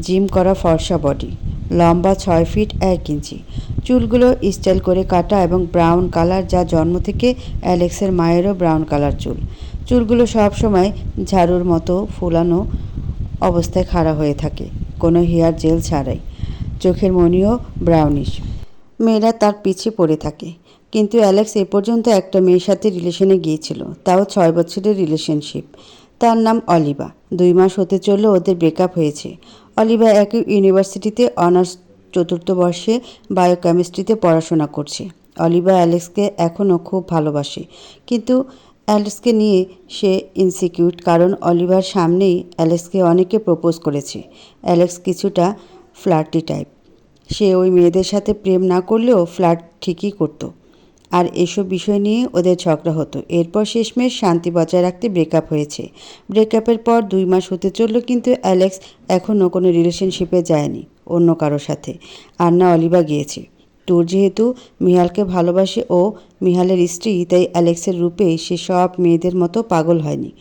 জিম করা ফর্সা বডি, লম্বা 6 ফিট 1 ইঞ্চি, চুলগুলো স্টাইল করে কাটা এবং ব্রাউন কালার, যা জন্ম থেকে অ্যালেক্সের মায়েরও ব্রাউন কালার চুল। চুলগুলো সব সময় ঝাড়ুর মতো ফুলানো অবস্থায় খাড়া হয়ে থাকে, কোনো হেয়ার জেল ছাড়াই। চোখের মণিও ব্রাউনিশ। মেয়েরা তার পিছে পড়ে থাকে। কিন্তু অ্যালেক্স এ পর্যন্ত একটা মেয়ের সাথে রিলেশনে গিয়েছিল, তাও 6 বছরের রিলেশনশিপ। তার নাম অলিভা। 2 মাস হতে চললো ওদের ব্রেকআপ হয়েছে। অলিভা একই ইউনিভার্সিটিতে অনার্স 4th বর্ষে বায়োকেমিস্ট্রিতে পড়াশোনা করছে। অলিভা অ্যালেক্সকে এখনও খুব ভালোবাসে, কিন্তু অ্যালেক্সকে নিয়ে সে ইনসিকিউর, কারণ অলিভার সামনেই অ্যালেক্সকে অনেকে প্রপোজ করেছে। অ্যালেক্স কিছুটা ফ্লার্টি টাইপ, সে ওই মেয়েদের সাথে প্রেম না করলেও ফ্লার্ট ঠিকই করতো, আর এসব বিষয় নিয়ে ওদের ঝগড়া হতো। এরপর শেষমেশ শান্তি বজায় রাখতে ব্রেকআপ হয়েছে। ব্রেকআপের পর 2 মাস হতে চলল, কিন্তু অ্যালেক্স এখনও কোনো রিলেশনশিপে যায়নি অন্য কারোর সাথে, আর না অলিভা গিয়েছে। তোর যেহেতু মিহালকে ভালোবাসে ও মিহালের স্ত্রী, তাই অ্যালেক্সের রূপে সে সব মেয়েদের মতো পাগল হয়নি।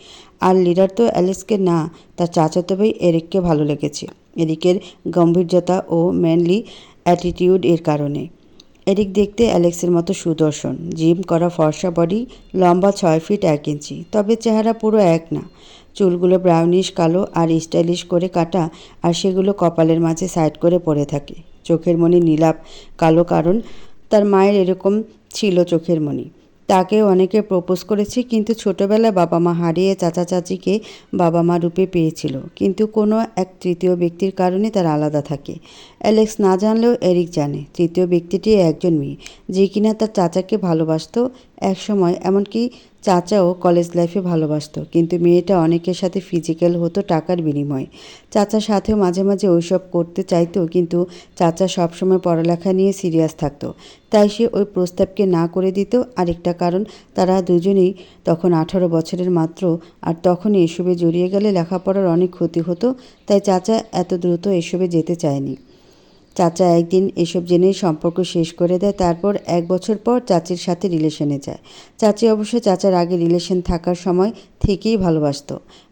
আর লিডার তো অ্যালেক্সকে না, তার চাচাতো ভাই এরিককে ভালো লেগেছে, এরিকের গম্ভীর্যতা ও ম্যানলি অ্যাটিটিউড এর কারণে। এরিক দেখতে অ্যালেক্সের মতো সুদর্শন, জিম করা, ফর্সা বডি, লম্বা 6 ফিট 1 ইঞ্চি, তবে চেহারা পুরো এক না। চুলগুলো ব্রাউনিশ কালো আর স্টাইলিশ করে কাটা, আর সেগুলো কপালের মাঝে সাইড করে পড়ে থাকে। চোখের মণি নীলাভ কালো, কারণ তার মায়ের এরকম ছিল চোখের মণি। তাকেও অনেকে প্রপোজ করেছে, কিন্তু ছোটবেলায় বাবা মা হারিয়ে চাচা চাচিকে বাবা মা রূপে পেয়েছিল, কিন্তু কোনো এক তৃতীয় ব্যক্তির কারণে তারা আলাদা থাকে। অ্যালেক্স না জানলেও এরিক জানে, তৃতীয় ব্যক্তিটি একজন মেয়ে, যে কিনা তার চাচাকে ভালোবাসত একসময়, এমনকি চাচাও কলেজ লাইফে ভালোবাসত, কিন্তু মেয়েটা অনেকের সাথে ফিজিক্যাল হতো টাকার বিনিময়ে। চাচার সাথেও মাঝে মাঝে ওইসব করতে চাইতো, কিন্তু চাচা সবসময় পড়ালেখা নিয়ে সিরিয়াস থাকতো, তাই সে ওই প্রস্তাবকে না করে দিত। আরেকটা কারণ, তারা দুজনেই তখন 18 বছরের মাত্র, আর তখনই এসবে জড়িয়ে গেলে লেখাপড়ার অনেক ক্ষতি হতো, তাই চাচা এত দ্রুত এসবে যেতে চায়নি। চাচা একদিন এসব জেনেই সম্পর্ক শেষ করে দেয়। তারপর 1 বছর পর চাচির সাথে রিলেশনে যায়। চাচি অবশ্য চাচার আগে রিলেশন থাকার সময় থেকেই ভালোবাসত।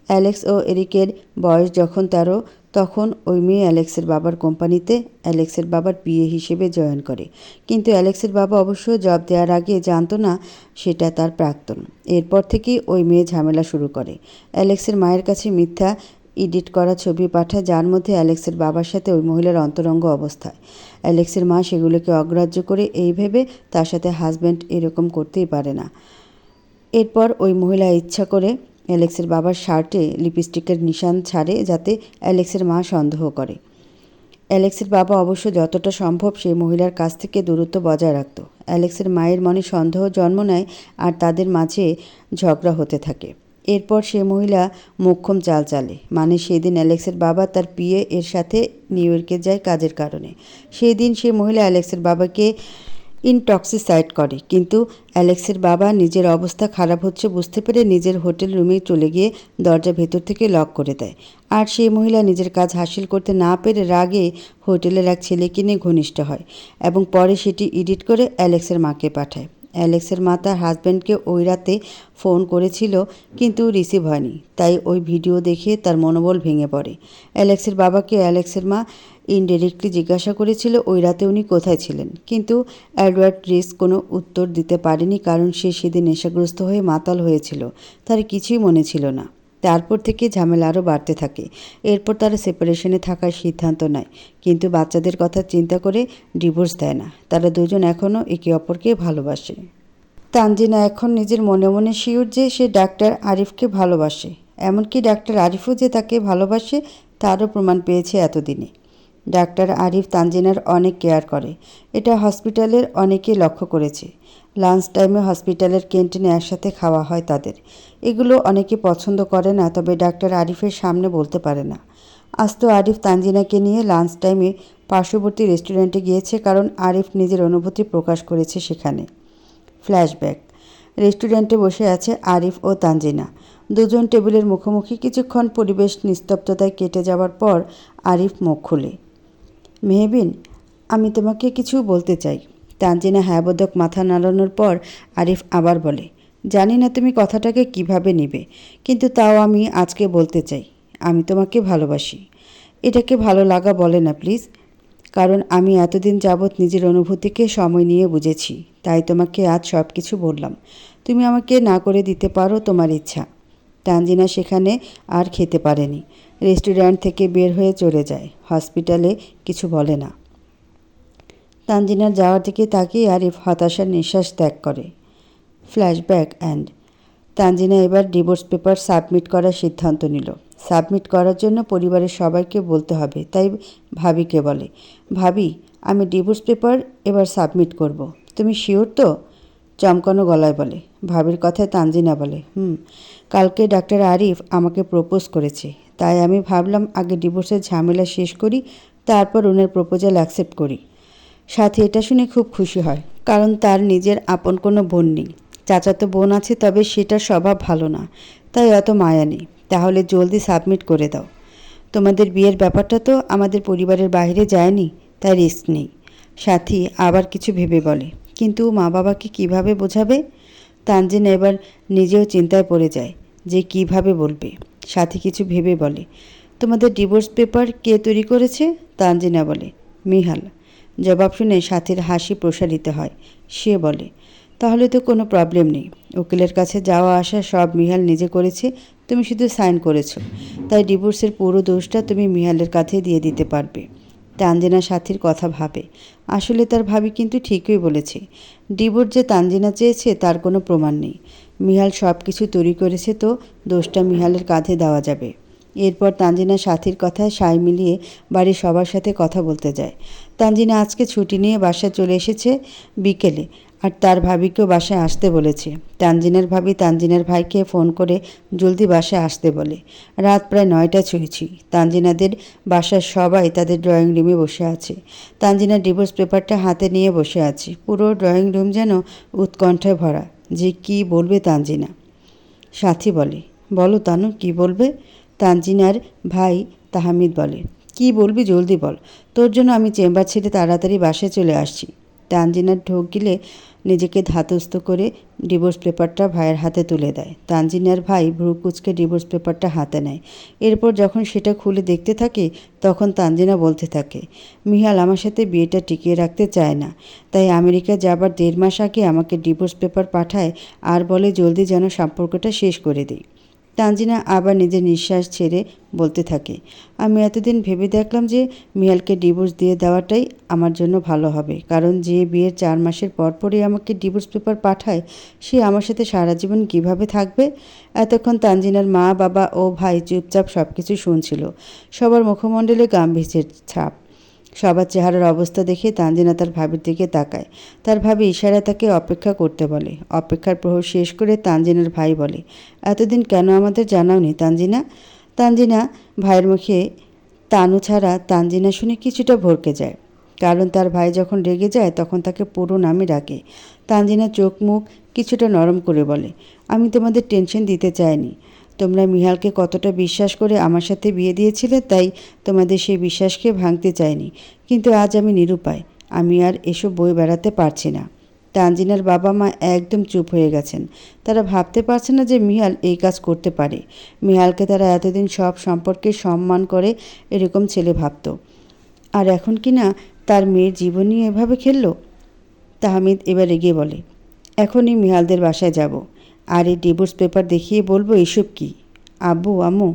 অ্যালেক্স ও এরিকের বয়স যখন 13, তখন ওই মেয়ে অ্যালেক্সের বাবার কোম্পানিতে অ্যালেক্সের বাবার পিএ হিসেবে জয়েন করে, কিন্তু অ্যালেক্সের বাবা অবশ্য জব দেওয়ার আগে জানতো না সেটা তার প্রাক্তন। এরপর থেকেই ওই মেয়ে ঝামেলা শুরু করে। অ্যালেক্সের মায়ের কাছে মিথ্যা এডিট করা ছবি পাঠায়, যার মধ্যে অ্যালেক্সের বাবার সাথে ওই মহিলার অন্তরঙ্গ অবস্থায়। অ্যালেক্সের মা সেগুলোকে অগ্রাহ্য করে এই ভেবে তার সাথে হাজব্যান্ড এরকম করতেই পারে না। এরপর ওই মহিলা ইচ্ছা করে অ্যালেক্সের বাবার শার্টে লিপস্টিকের নিশান ছাড়ে, যাতে অ্যালেক্সের মা সন্দেহ করে। অ্যালেক্সের বাবা অবশ্য যতটা সম্ভব সেই মহিলার কাছ থেকে দূরত্ব বজায় রাখত। অ্যালেক্সের মায়ের মনে সন্দেহ জন্ম নেয়, আর তাদের মাঝে ঝগড়া হতে থাকে। এরপর সে মহিলা মোক্ষম চাল চালে, মানে সেদিন অ্যালেক্সের বাবা তার পিএ এর সাথে নিউ ইয়র্কে যায় কাজের কারণে। সেই দিন সে মহিলা অ্যালেক্সের বাবাকে ইনটক্সিসাইড করে, কিন্তু অ্যালেক্সের বাবা নিজের অবস্থা খারাপ হচ্ছে বুঝতে পেরে নিজের হোটেল রুমে চলে গিয়ে দরজা ভেতর থেকে লক করে দেয়। আর সেই মহিলা নিজের কাজ হাসিল করতে না পেরে রাগে হোটেলের এক ছেলেকে নিয়ে ঘনিষ্ঠ হয়, এবং পরে সেটি এডিট করে অ্যালেক্সের মাকে পাঠায়। অ্যালেক্সের মা তার হাজব্যান্ডকে ওই রাতে ফোন করেছিল, কিন্তু রিসিভ হয়নি, তাই ওই ভিডিও দেখে তার মনোবল ভেঙে পড়ে। অ্যালেক্সের বাবাকে অ্যালেক্সের মা ইনডিরেক্টলি জিজ্ঞাসা করেছিল ওই রাতে উনি কোথায় ছিলেন, কিন্তু এডওয়ার্ড রিস কোনো উত্তর দিতে পারেনি, কারণ সে সেদিন নেশাগ্রস্ত হয়ে মাতাল হয়েছিল, তার কিছুই মনে ছিল না। তারপর থেকে ঝামেলা আরও বাড়তে থাকে। এরপর তারা সেপারেশনে থাকার সিদ্ধান্ত নেয়, কিন্তু বাচ্চাদের কথা চিন্তা করে ডিভোর্স দেয় না। তারা দুজন এখনও একে অপরকে ভালোবাসে। তানজিনা এখন নিজের মনে মনে শিওর যে সে ডাক্তার আরিফকে ভালোবাসে, এমনকি ডাক্তার আরিফও যে তাকে ভালোবাসে তারও প্রমাণ পেয়েছে এতদিনে। ডাক্তার আরিফ তানজিনার অনেক কেয়ার করে, এটা হসপিটালের অনেকেই লক্ষ্য করেছে। লাঞ্চ টাইমে হসপিটালের ক্যান্টিনে একসাথে খাওয়া হয় তাদের। এগুলো অনেকে পছন্দ করে না, তবে ডাক্তার আরিফের সামনে বলতে পারে না। আজ তো আরিফ তানজিনাকে নিয়ে লাঞ্চ টাইমে পার্শ্ববর্তী রেস্টুরেন্টে গিয়েছে, কারণ আরিফ নিজের অনুভূতি প্রকাশ করেছে সেখানে। ফ্ল্যাশব্যাক, রেস্টুরেন্টে বসে আছে আরিফ ও তানজিনা, দুজন টেবিলের মুখোমুখি। কিছুক্ষণ পরিবেশ নিস্তব্ধতায় কেটে যাওয়ার পর আরিফ মুখ খুলে, মেহবিন, আমি তোমাকে কিছু বলতে চাই। তানজিনা হ্যাঁবোধক মাথা নাড়ানোর পর আরিফ আবার বলে, জানি না তুমি কথাটাকে কিভাবে নেবে, কিন্তু তাও আমি আজকে বলতে চাই, আমি তোমাকে ভালোবাসি। এটাকে ভালো লাগা বলে না প্লিজ, কারণ আমি এতদিন যাবৎ নিজের অনুভূতিকে সময় নিয়ে বুঝেছি, তাই তোমাকে আজ সব কিছু বললাম। তুমি আমাকে না করে দিতে পারো, তোমার ইচ্ছা। তানজিনা সেখানে আর খেতে পারেনি, রেস্টুরেন্ট থেকে বের হয়ে চলে যায়। হসপিটালে কিছু বলে না। তানজিনার যাওয়ার দিকে তাকিয়ে আরিফ হতাশার নিঃশ্বাস ত্যাগ করে। ফ্ল্যাশব্যাক অ্যান্ড তানজিনা এবার ডিভোর্স পেপার সাবমিট করার সিদ্ধান্ত নিল। সাবমিট করার জন্য পরিবারের সবাইকে বলতে হবে, তাই ভাবিকে বলে, ভাবি, আমি ডিভোর্স পেপার এবার সাবমিট করব। তুমি শিওর তো? চমকানো গলায় বলে। ভাবির কথায় তানজিনা বলে, কালকে ডাক্তার আরিফ আমাকে প্রপোজ করেছে, তাই আমি ভাবলাম আগে ডিভোর্সের ঝামেলা শেষ করি, তারপর ওনার প্রপোজাল অ্যাকসেপ্ট করি। সাথী এটা শুনে খুব খুশি হয়, কারণ তার নিজের আপন কোনো বোন নেই। চাচাতো বোন আছে, তবে সেটার স্বভাব ভালো না, তাই অত মায়া নেই। তাহলে জলদি সাবমিট করে দাও। তোমাদের বিয়ের ব্যাপারটা তো আমাদের পরিবারের বাইরে যায়নি, তাই রিস্ক নেই। সাথী আবার কিছু ভেবে বলে, কিন্তু মা বাবাকে কিভাবে বোঝাবে? তানজিনা এবার নিজেও চিন্তায় পড়ে যায় যে কিভাবে বলবে। সাথী কিছু ভেবে বলে, তোমাদের ডিভোর্স পেপার কে তৈরি করেছে? তানজিনা বলে, মিহাল। জবাব শুনে সাথীর হাসি প্রসারিত হয়। সে বলে, তাহলে তো কোনো প্রবলেম নেই। উকিলের কাছে যাওয়া আসা সব মিহাল নিজে করেছে, তুমি শুধু সাইন করেছো। তাই ডিভোর্সের পুরো দোষটা তুমি মিহালের কাছে দিয়ে দিতে পারবে। তানজিনা সাথীর কথা ভাবে। আসলে তার ভাবি কিন্তু ঠিকই বলেছে। ডিভোর্স যে তানজিনা চেয়েছে তার কোনো প্রমাণ নেই। মিহাল সব কিছু তৈরি করেছে, তো দোষটা মিহালের কাঁধে দেওয়া যাবে। এরপর তানজিনা সাথীর কথায় সায় মিলিয়ে বাড়ির সবার সাথে কথা বলতে যায়। তানজিনা আজকে ছুটি নিয়ে বাসায় চলে এসেছে বিকেলে, আর তার ভাবিকেও বাসায় আসতে বলেছে। তানজিনার ভাবি তানজিনার ভাইকে ফোন করে জলদি বাসায় আসতে বলে। রাত প্রায় 9টা ছুঁয়েছি। তানজিনাদের বাসার সবাই তাদের ড্রয়িং রুমে বসে আছে। তানজিনার ডিভোর্স পেপারটা হাতে নিয়ে বসে আছে। পুরো ড্রয়িং রুম যেন উৎকণ্ঠায় ভরা, যে কি বলবে তানজিনা। সাথী বলে, বলো তানু, কি বলবে? তানজিনার ভাই তাহমিদ বলে, কি বলবি জলদি বল, তোর জন্য আমি চেম্বার ছেড়ে তাড়াতাড়ি বাসায় চলে আসছি। তানজিনার ঢোক গিলে নিজেকে ধাতস্থ করে ডিভোর্স পেপারটা ভাইয়ের হাতে তুলে দেয়। তানজিনার ভাই ভ্রু কুচকে ডিভোর্স পেপারটা হাতে নেয়। এরপর যখন সেটা খুলে দেখতে থাকে, তখন তানজিনা বলতে থাকে, মিহাল আমার সাথে বিয়েটা টিকিয়ে রাখতে চায় না, তাই আমেরিকা যাবার 1.5 মাস আগে আমাকে ডিভোর্স পেপার পাঠায় আর বলে জলদি যেন সম্পর্কটা শেষ করে দিই। তানজিনা আবার নিজের নিঃশ্বাস ছেড়ে বলতে থাকে, আমি এতদিন ভেবে দেখলাম যে মিহালকে ডিভোর্স দিয়ে দেওয়াটাই আমার জন্য ভালো হবে, কারণ যে বিয়ের 4 মাসের পরপরই আমাকে ডিভোর্স পেপার পাঠায়, সে আমার সাথে সারা জীবন কীভাবে থাকবে? এতক্ষণ তানজিনার মা, বাবা ও ভাই চুপচাপ সব কিছু শুনছিল। সবার মুখমণ্ডলে গাম্ভীর্যের ছাপ। সবার চেহারার অবস্থা দেখে তানজিনা তার ভাবির দিকে তাকায়। তার ভাবি ইশারায় তাকে অপেক্ষা করতে বলে। অপেক্ষার প্রহর শেষ করে তানজিনার ভাই বলে, এতদিন কেন আমাদের জানাওনি তানজিনা? তানজিনা ভাইয়ের মুখে তানু ছাড়া তানজিনা শুনে কিছুটা ভরকে যায়, কারণ তার ভাই যখন রেগে যায় তখন তাকে পুরো নামে ডাকে। তানজিনা চোখ মুখ কিছুটা নরম করে বলে, আমি তোমাদের টেনশন দিতে চাইনি। তোমরা মিহালকে কতটা বিশ্বাস করে আমার সাথে বিয়ে দিয়েছিলে, তাই তোমাদের সেই বিশ্বাসকে ভাঙতে চাইনি। কিন্তু আজ আমি নিরুপায়, আমি আর এসব বয়ে বেড়াতে পারছি না। তানজিনার বাবা মা একদম চুপ হয়ে গেছেন। তারা ভাবতে পারছে না যে মিহাল এই কাজ করতে পারে। মিহালকে তারা এতদিন সব সম্পর্কে সম্মান করে এরকম ছেলে ভাবত, আর এখন কি না তার মেয়ের জীবন নিয়ে এভাবে খেলল। তাহমিদ এবার এগিয়ে বলে, এখনই মিহালদের বাসায় যাব, আর এই ডিভোর্স পেপার দেখিয়ে বলবো এসব কি। আব্বু আম্মু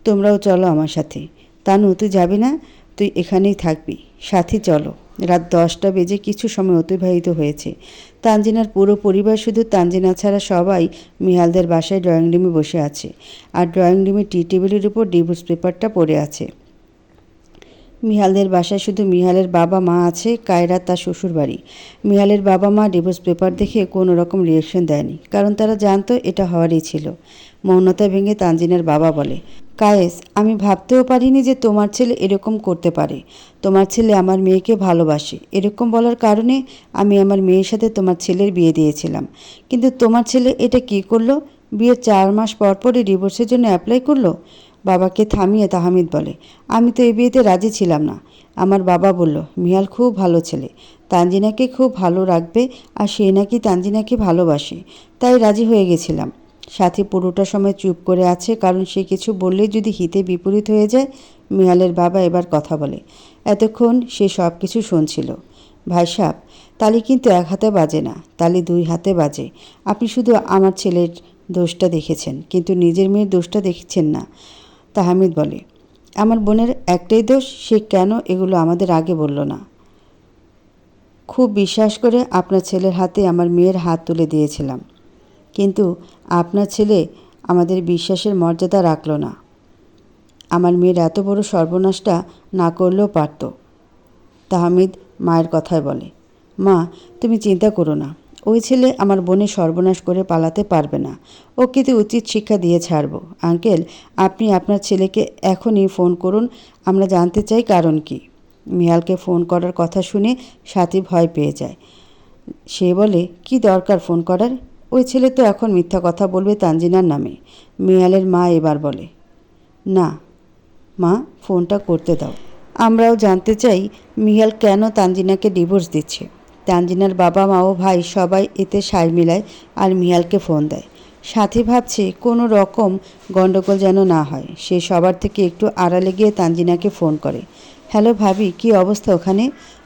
তোমরাও চলো আমার সাথে। তানু তুই যাবি না? তুই এখানেই থাকবি। সাথী চলো। রাত 10টা বেজে কিছু সময় অতিবাহিত হয়েছে। তানজিনার পুরো পরিবার, শুধু তানজিনা ছাড়া সবাই মিহালদের বাসায় ড্রয়িং রুমে বসে আছে, আর ড্রয়িং রুমে টি টেবিলের উপর ডিভোর্স পেপারটা পড়ে আছে। মিহালদের বাসায় শুধু মিহালের বাবা মা আছে, কায়রা তার শ্বশুর বাড়ি। মিহালের বাবা মা ডিভোর্স পেপার দেখে কোনো রকম রিয়াকশন দেয়নি, কারণ তারা জানতো এটা হওয়ারই ছিল। মৌনতা ভেঙে তানজিনার বাবা বলে, কায়েস, আমি ভাবতেও পারিনি যে তোমার ছেলে এরকম করতে পারে। তোমার ছেলে আমার মেয়েকে ভালোবাসে, এরকম বলার কারণে আমি আমার মেয়ের সাথে তোমার ছেলের বিয়ে দিয়েছিলাম। কিন্তু তোমার ছেলে এটা কি করলো? বিয়ের 4 মাস পরপরই ডিভোর্সের জন্য অ্যাপ্লাই করলো। বাবাকে থামিয়ে তাহমিদ বলে, আমি তো এই বিয়েতে রাজি ছিলাম না। আমার বাবা বলল মিহাল খুব ভালো ছেলে, তানজিনাকে খুব ভালো রাখবে, আর সে নাকি তানজিনাকে ভালোবাসে, তাই রাজি হয়ে গেছিলাম। সাথী পুরোটা সময় চুপ করে আছে, কারণ সে কিছু বললেই যদি হিতে বিপরীত হয়ে যায়। মিহালের বাবা এবার কথা বলে। এতক্ষণ সে সব কিছু শুনছিল। ভাই সাহেব, তালি কিন্তু 1 হাতে বাজে না, তালি 2 হাতে বাজে। আপনি শুধু আমার ছেলের দোষটা দেখেছেন, কিন্তু নিজের মেয়ের দোষটা দেখছেন না। তাহমিদ বলে, আমার বোনের একটাই দোষ, সে কেন এগুলো আমাদের আগে বলল না? খুব বিশ্বাস করে আপনার ছেলের হাতে আমার মেয়ের হাত তুলে দিয়েছিলাম, কিন্তু আপনার ছেলে আমাদের বিশ্বাসের মর্যাদা রাখল না। আমার মেয়ের এত বড় সর্বনাশটা না করলেও পারত। তাহমিদ মায়ের কথায় বলে, মা, তুমি চিন্তা করো না, ওই ছেলে আমার বোনের সর্বনাশ করে পালাতে পারবে না। ওকে তো উচিত শিক্ষা দিয়ে ছাড়বো। আঙ্কেল, আপনি আপনার ছেলেকে এখনই ফোন করুন, আমরা জানতে চাই কারণ কি। মিহালকে ফোন করার কথা শুনে সাথী ভয় পেয়ে যায়। সে বলে, কি দরকার ফোন করার? ওই ছেলে তো এখন মিথ্যা কথা বলবে তানজিনার নামে। মিহালের মা এবার বলে, না মা, ফোনটা করতে দাও। আমরাও জানতে চাই মিহাল কেন তানজিনাকে ডিভোর্স দিচ্ছে। তানজিনার বাবা মা ও ভাই সবাই এতে সায় মিলায় আর মিহালকে ফোন দেয়। সাথী ভাবছে কোনো রকম গণ্ডগোল যেন না হয়। সে সবার থেকে একটু আড়ালে গিয়ে তানজিনাকে ফোন করে। হ্যালো ভাবি, কি অবস্থা ওখানে?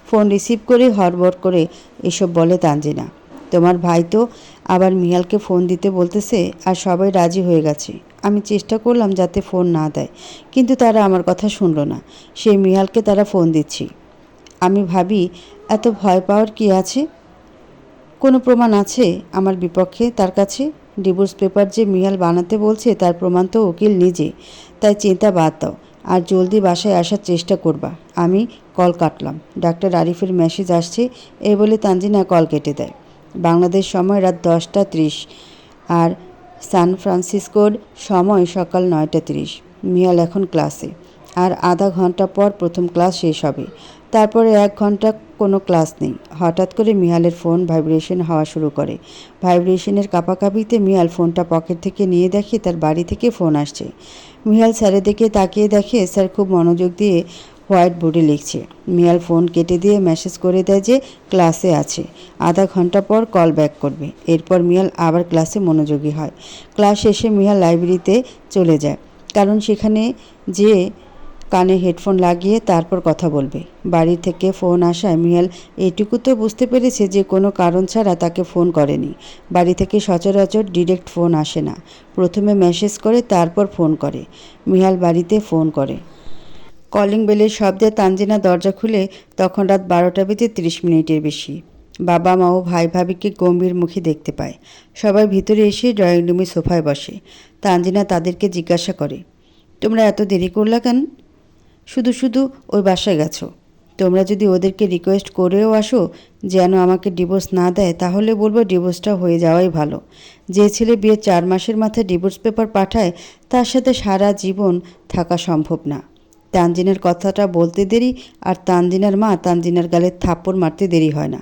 ফোন রিসিভ করে হড়বড় করে এসব বলে তানজিনা। তোমার ভাই তো আবার মিহালকে ফোন দিতে বলতেছে আর সবাই রাজি হয়ে গেছে। আমি চেষ্টা করলাম যাতে ফোন না দেয়, কিন্তু তারা আমার কথা শুনলো না। সেই মিহালকে তারা ফোন দিচ্ছি। আমি ভাবি, এত ভয় পাওয়ার কি আছে? কোনো প্রমাণ আছে আমার বিপক্ষে তার কাছে? ডিভোর্স পেপার যে মিহাল বানাতে বলছে তার প্রমাণ তো উকিল নিজে। তাই চিন্তা বাদ দাও আর জলদি বাসায় আসার চেষ্টা করবা। আমি কল কাটলাম। ডাক্তার আরিফের মেসেজ আসছে, এই বলে তানজিনা কল কেটে দেয়। বাংলাদেশ সময় রাত 10টা 30 আর সান ফ্রান্সিসকোর সময় সকাল 9টা 30। মিহাল এখন ক্লাসে, আর আধা ঘন্টা পর প্রথম ক্লাস শেষ হবে। তারপরে 1 ঘন্টা কোনো ক্লাস নেই। হঠাৎ করে মিহালের ফোন ভাইব্রেশন হওয়া শুরু করে। ভাইব্রেশনের কাঁপাকাঁপিতে মিহাল ফোনটা পকেট থেকে নিয়ে দেখে তার বাড়ি থেকে ফোন আসছে। মিহাল স্যারের দিকে তাকিয়ে দেখে স্যার খুব মনোযোগ দিয়ে হোয়াইট বোর্ডে লিখছে। মিহাল ফোন কেটে দিয়ে মেসেজ করে দেয় যে ক্লাসে আছে, আধা ঘন্টা পর কল ব্যাক করবে। এরপর মিহাল আবার ক্লাসে মনোযোগী হয়। ক্লাস শেষে মিহাল লাইব্রেরিতে চলে যায়, কারণ সেখানে যে কানে হেডফোন লাগিয়ে তারপর কথা বলবে। বাড়ি থেকে ফোন আসায় মিহাল এইটুকু তো বুঝতে পেরেছে যে কোনো কারণ ছাড়া তাকে ফোন করেনি। বাড়ি থেকে সচরাচর ডিরেক্ট ফোন আসে না, প্রথমে মেসেজ করে তারপর ফোন করে। মিহাল বাড়িতে ফোন করে। কলিং বেলের শব্দে তানজিনা দরজা খুলে তখন রাত 12টা বেজে 30 মিনিটের বেশি। বাবা মা ও ভাই ভাবিকে গম্ভীর মুখে দেখতে পায়। সবাই ভিতরে এসে ড্রয়িং রুমে সোফায় বসে। তানজিনা তাদেরকে জিজ্ঞাসা করে, তোমরা এত দেরি করলা কেন? শুধু শুধু ওই বাসায় গেছো। তোমরা যদি ওদেরকে রিকোয়েস্ট করেও আসো যেন আমাকে ডিভোর্স না দেয়, তাহলে বলবো ডিভোর্সটা হয়ে যাওয়াই ভালো। যে ছেলে বিয়ের 4 মাসের মাথায় ডিভোর্স পেপার পাঠায় তার সাথে সারা জীবন থাকা সম্ভব না। তানজিনার কথাটা বলতে দেরি আর তানজিনার মা তানজিনার গালে থাপ্পড় মারতে দেরি হয় না।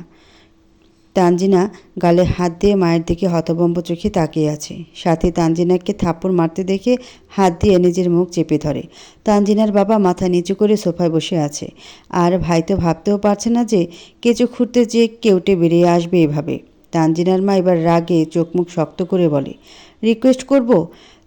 তানজিনা গালে হাত দিয়ে মায়ের দিকে হতভম্ব চোখে তাকিয়ে আছে। সাথে তানজিনাকে থাপ্পড় মারতে দেখে হাত দিয়ে নিজের মুখ চেপে ধরে। তানজিনার বাবা মাথা নিচু করে সোফায় বসে আছে, আর ভাই তো ভাবতেও পারছে না যে কেঁচো খুঁড়তে যে কেউটে বেরিয়ে আসবে এভাবে। তানজিনার মা এবার রাগে চোখ মুখ শক্ত করে বলে, রিকোয়েস্ট করব?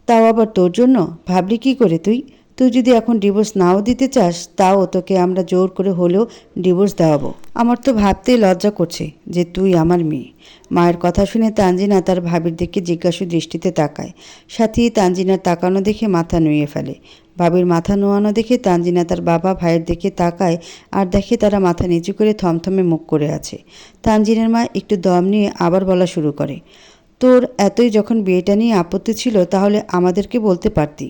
তাও আবার তোর জন্য? ভাবলি কি করে তুই? তুই যদি এখন ডিভোর্স নাও দিতে চাস, তাও তোকে আমরা জোর করে হলেও ডিভোর্স দেওয়াবো। আমার তো ভাবতেই লজ্জা করছে যে তুই আমার মেয়ে। মায়ের কথা শুনে তানজিনা তার ভাবির দিকে জিজ্ঞাসু দৃষ্টিতে তাকায়। সাথে তানজিনার তাকানো দেখে মাথা নুয়ে ফেলে। ভাবির মাথা নোয়ানো দেখে তানজিনা তার বাবা ভাইয়ের দিকে তাকায় আর দেখে তারা মাথা নিচু করে থমথমে মুখ করে আছে। তানজিনার মা একটু দম নিয়ে আবার বলা শুরু করে, তোর এতই যখন বিয়েটা নিয়ে আপত্তি ছিল তাহলে আমাদেরকে বলতে পারতি।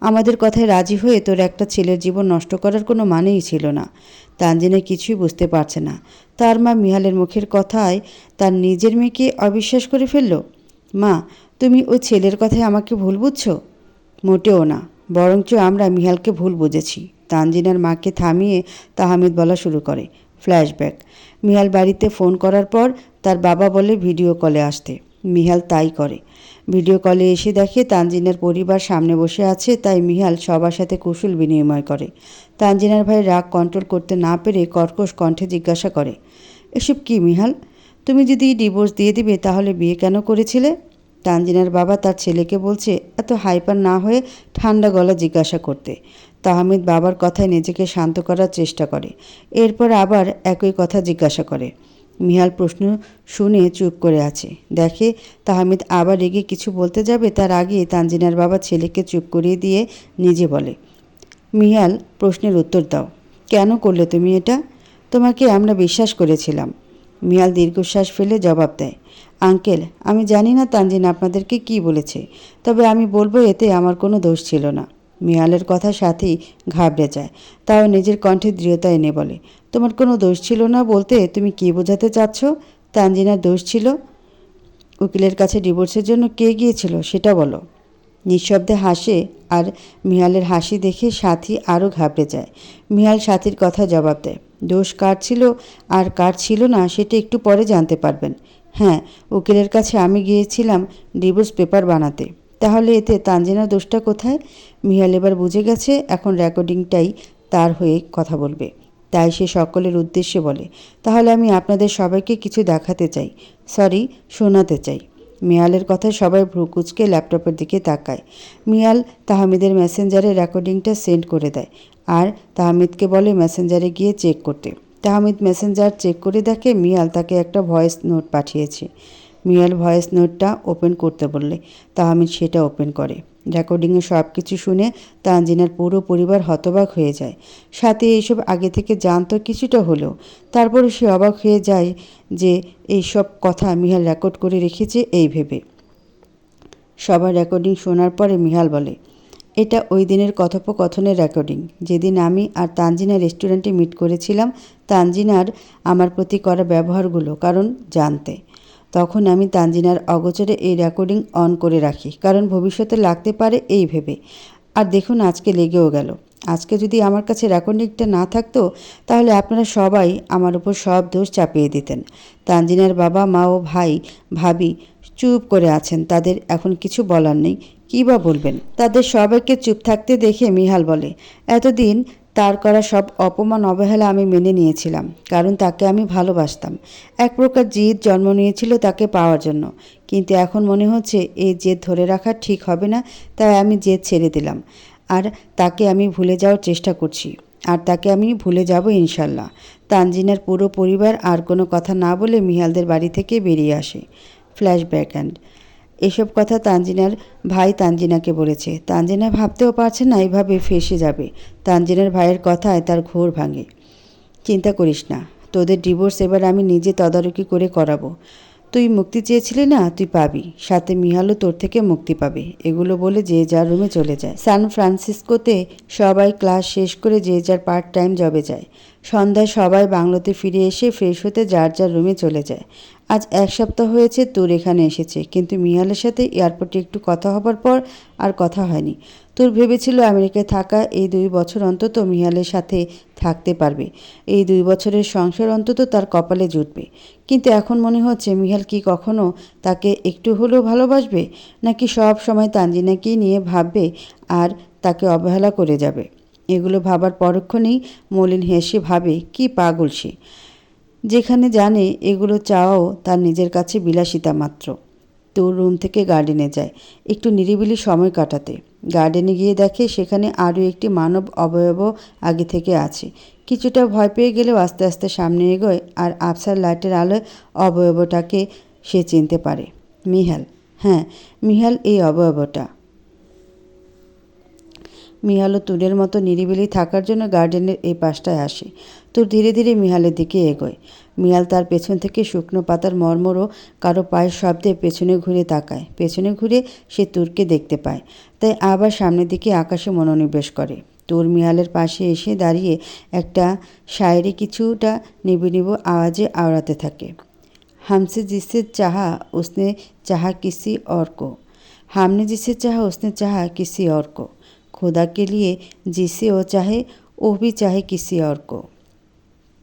আমাদের কথায় রাজি হয়ে তোর একটা ছেলের জীবন নষ্ট করার কোনো মানেই ছিল না। তানজিনা কিছুই বুঝতে পারছে না। তার মা মিহালের মুখের কথায় তার নিজের মেয়েকে অবিশ্বাস করে ফেলল। মা, তুমি ওই ছেলের কথায় আমাকে ভুল বুঝছো? মোটেও না, বরঞ্চ আমরা মিহালকে ভুল বুঝেছি। তানজিনার মাকে থামিয়ে তাহমিদ বলা শুরু করে, ফ্ল্যাশব্যাক। মিহাল বাড়িতে ফোন করার পর তার বাবা বলে ভিডিও কলে আসতে। মিহাল তাই করে। ভিডিও কলে এসে দেখে তানজিনার পরিবার সামনে বসে আছে, তাই মিহাল সবার সাথে কুশল বিনিময় করে। তানজিনার ভাই রাগ কন্ট্রোল করতে না পেরে কর্কশ কণ্ঠে জিজ্ঞাসা করে, এসব কি মিহাল? তুমি যদি ডিভোর্স দিয়ে দিবে তাহলে বিয়ে কেন করেছিলে? তানজিনার বাবা তার ছেলেকে বলছে এত হাইপার না হয়ে ঠান্ডা গলা জিজ্ঞাসা করতে। তাহমিদ বাবার কথায় নিজেকে শান্ত করার চেষ্টা করে। এরপর আবার একই কথা জিজ্ঞাসা করে। মিহাল প্রশ্ন শুনে চুপ করে আছে। দেখে তাহমিদ আবার রেগে কিছু বলতে যাবে, তার আগে তানজিনার বাবা ছেলেকে চুপ করিয়ে দিয়ে নিজে বলে, মিহাল, প্রশ্নের উত্তর দাও। কেন করলে তুমি এটা? তোমাকে আমরা বিশ্বাস করেছিলাম। মিহাল দীর্ঘশ্বাস ফেলে জবাব দেয়, আঙ্কেল, আমি জানি না তানজিনা আপনাদেরকে কি বলেছে, তবে আমি বলবো এতে আমার কোনো দোষ ছিল না। মিহালের কথা সাথেই ঘাবড়ে যায়। তাও নিজের কণ্ঠে দৃঢ়তা এনে বলে, তোমার কোনো দোষ ছিল না বলতে তুমি কী বোঝাতে চাচ্ছ? তানজিনার দোষ ছিল? উকিলের কাছে ডিভোর্সের জন্য কে গিয়েছিল সেটা বলো। নিঃশব্দে হাসে, আর মিহালের হাসি দেখে সাথী আরও ঘাবড়ে যায়। মিহাল সাথীর কথা জবাব দেয়, দোষ কার ছিল আর কার ছিল না সেটা একটু পরে জানতে পারবেন। হ্যাঁ, উকিলের কাছে আমি গিয়েছিলাম ডিভোর্স পেপার বানাতে। তাহলে এতে তানজিনার দোষটা কোথায়? মিহাল এবার বুঝে গেছে এখন রেকর্ডিংটাই তার হয়ে কথা বলবে। তাই সে সকলের উদ্দেশ্যে বলে, তাহলে আমি আপনাদের সবাইকে কিছু দেখাতে চাই, সরি, শোনাতে চাই। মিয়ালের কথায় সবাই ভ্রু কুঁচকে ল্যাপটপের দিকে তাকায়। মিয়াল তাহমিদের মেসেঞ্জারে রেকর্ডিংটা সেন্ড করে দেয় আর তাহমিদকে বলে মেসেঞ্জারে গিয়ে চেক করতে। তাহমিদ মেসেঞ্জার চেক করে দেখে মিয়াল তাকে একটা ভয়েস নোট পাঠিয়েছে। মিয়াল ভয়েস নোটটা ওপেন করতে বললে তাহমিদ সেটা ওপেন করে। রেকর্ডিংয়ে সব কিছু শুনে তানজিনার পুরো পরিবার হতবাক হয়ে যায়। সাথে এইসব আগে থেকে জানতো কিছুটা হলেও, তারপরে সে অবাক হয়ে যায় যে এইসব কথা মিহাল রেকর্ড করে রেখেছে এই ভেবে। সবার রেকর্ডিং শোনার পরে মিহাল বলে, এটা ওই দিনের কথোপকথনের রেকর্ডিং, যেদিন আমি আর তানজিনা রেস্টুরেন্টে মিট করেছিলাম। তানজিনার আমার প্রতি করা ব্যবহারগুলো কারণ জানতে। তখন আমি তানজিনার অগোচরে এই রেকর্ডিং অন করে রাখি, কারণ ভবিষ্যতে লাগতে পারে এই ভেবে। আর দেখুন আজকে লেগেও গেল। আজকে যদি আমার কাছে রেকর্ডিংটা না থাকতো তাহলে আপনারা সবাই আমার উপর সব দোষ চাপিয়ে দিতেন। তানজিনার বাবা মা ও ভাই ভাবি চুপ করে আছেন, তাদের এখন কিছু বলার নেই। কী বা বলবেন? তাদের সবাইকে চুপ থাকতে দেখে মিহাল বলে, এতদিন তার করা সব অপমান অবহেলা আমি মেনে নিয়েছিলাম, কারণ তাকে আমি ভালোবাসতাম। এক প্রকার জিদ জন্ম নিয়েছিল তাকে পাওয়ার জন্য, কিন্তু এখন মনে হচ্ছে এই জেদ ধরে রাখা ঠিক হবে না, তাই আমি জেদ ছেড়ে দিলাম। আর তাকে আমি ভুলে যাওয়ার চেষ্টা করছি, আর তাকে আমি ভুলে যাব ইনশাল্লাহ। তানজিনার পুরো পরিবার আর কোনো কথা না বলে মিহালদের বাড়ি থেকে বেরিয়ে আসে। ফ্ল্যাশব্যাক অ্যান্ড এসব কথা তানজিনার ভাই তানজিনাকে বলেছে। তানজিনা ভাবতেও পারছে না এইভাবে ফেঁসে যাবে। তানজিনার ভাইয়ের কথায় তার ঘোর ভাঙে। চিন্তা করিস না, তোদের ডিভোর্স এবার আমি নিজে তদারকি করে করাবো। তুই মুক্তি চেয়েছিলি না, তুই পাবি, সাথে মিহালও তোর থেকে মুক্তি পাবে। এগুলো বলে যে যার রুমে চলে যায়। সান ফ্রান্সিসকোতে সবাই ক্লাস শেষ করে যে যার পার্ট টাইম জবে যায়। সন্ধ্যায় সবাই বাংলোতে ফিরে এসে ফ্রেশ হতে যার যার রুমে চলে যায়। আজ এক সপ্তাহ হয়েছে তোর এখানে এসেছে, কিন্তু মিহালের সাথে এয়ারপোর্টে একটু কথা হবার পর আর কথা হয়নি। তোর ভেবেছিল আমেরিকায় থাকা এই 2 বছর অন্তত মিহালের সাথে থাকতে পারবে, এই 2 বছরের সংসার অন্তত তার কপালে জুটবে। কিন্তু এখন মনে হচ্ছে মিহাল কি কখনো তাকে একটু হলেও ভালোবাসবে, নাকি সব সময় তানজিনাকেই নিয়ে ভাববে আর তাকে অবহেলা করে যাবে। এগুলো ভাবার পরক্ষণেই মলিন হেসে ভাবে, কি পাগল সে, যেখানে জানে এগুলো চাওয়াও তার নিজের কাছে বিলাসিতা মাত্র। তোর রুম থেকে গার্ডেনে যায় একটু নিরিবিলি সময় কাটাতে। গার্ডেনে গিয়ে দেখে সেখানে আরও একটি মানব অবয়ব আগে থেকে আছে। কিছুটা ভয় পেয়ে গেলেও আস্তে আস্তে সামনে এগোয়, আর আবছার লাইটের আলোয় অবয়বটাকে সে চিনতে পারে। মিহাল। হ্যাঁ, মিহাল এই অবয়বটা। মিহালও তুরের মতো নিরিবিলি থাকার জন্য গার্ডেনের এই পাশটায় আসে। তুর ধীরে ধীরে মিহালের দিকে এগোয়। মিহাল তার পেছন থেকে শুকনো পাতার মর্মরও কারো পায়ের শব্দে পেছনে ঘুরে তাকায়। পেছনে ঘুরে সে তুরকে দেখতে পায়, তাই আবার সামনের দিকে আকাশে মনোনিবেশ করে। তুর মিহালের পাশে এসে দাঁড়িয়ে একটা শায়েরি কিছুটা নিবু নিবু আওয়াজে আওড়াতে থাকে। हमसे जिसे चाहा उसने चाहा किसी और को, हमने जिसे चाहा उसने चाहा किसी और को, खुदा के लिए जिसे वो चाहे वो भी चाहे किसी और को।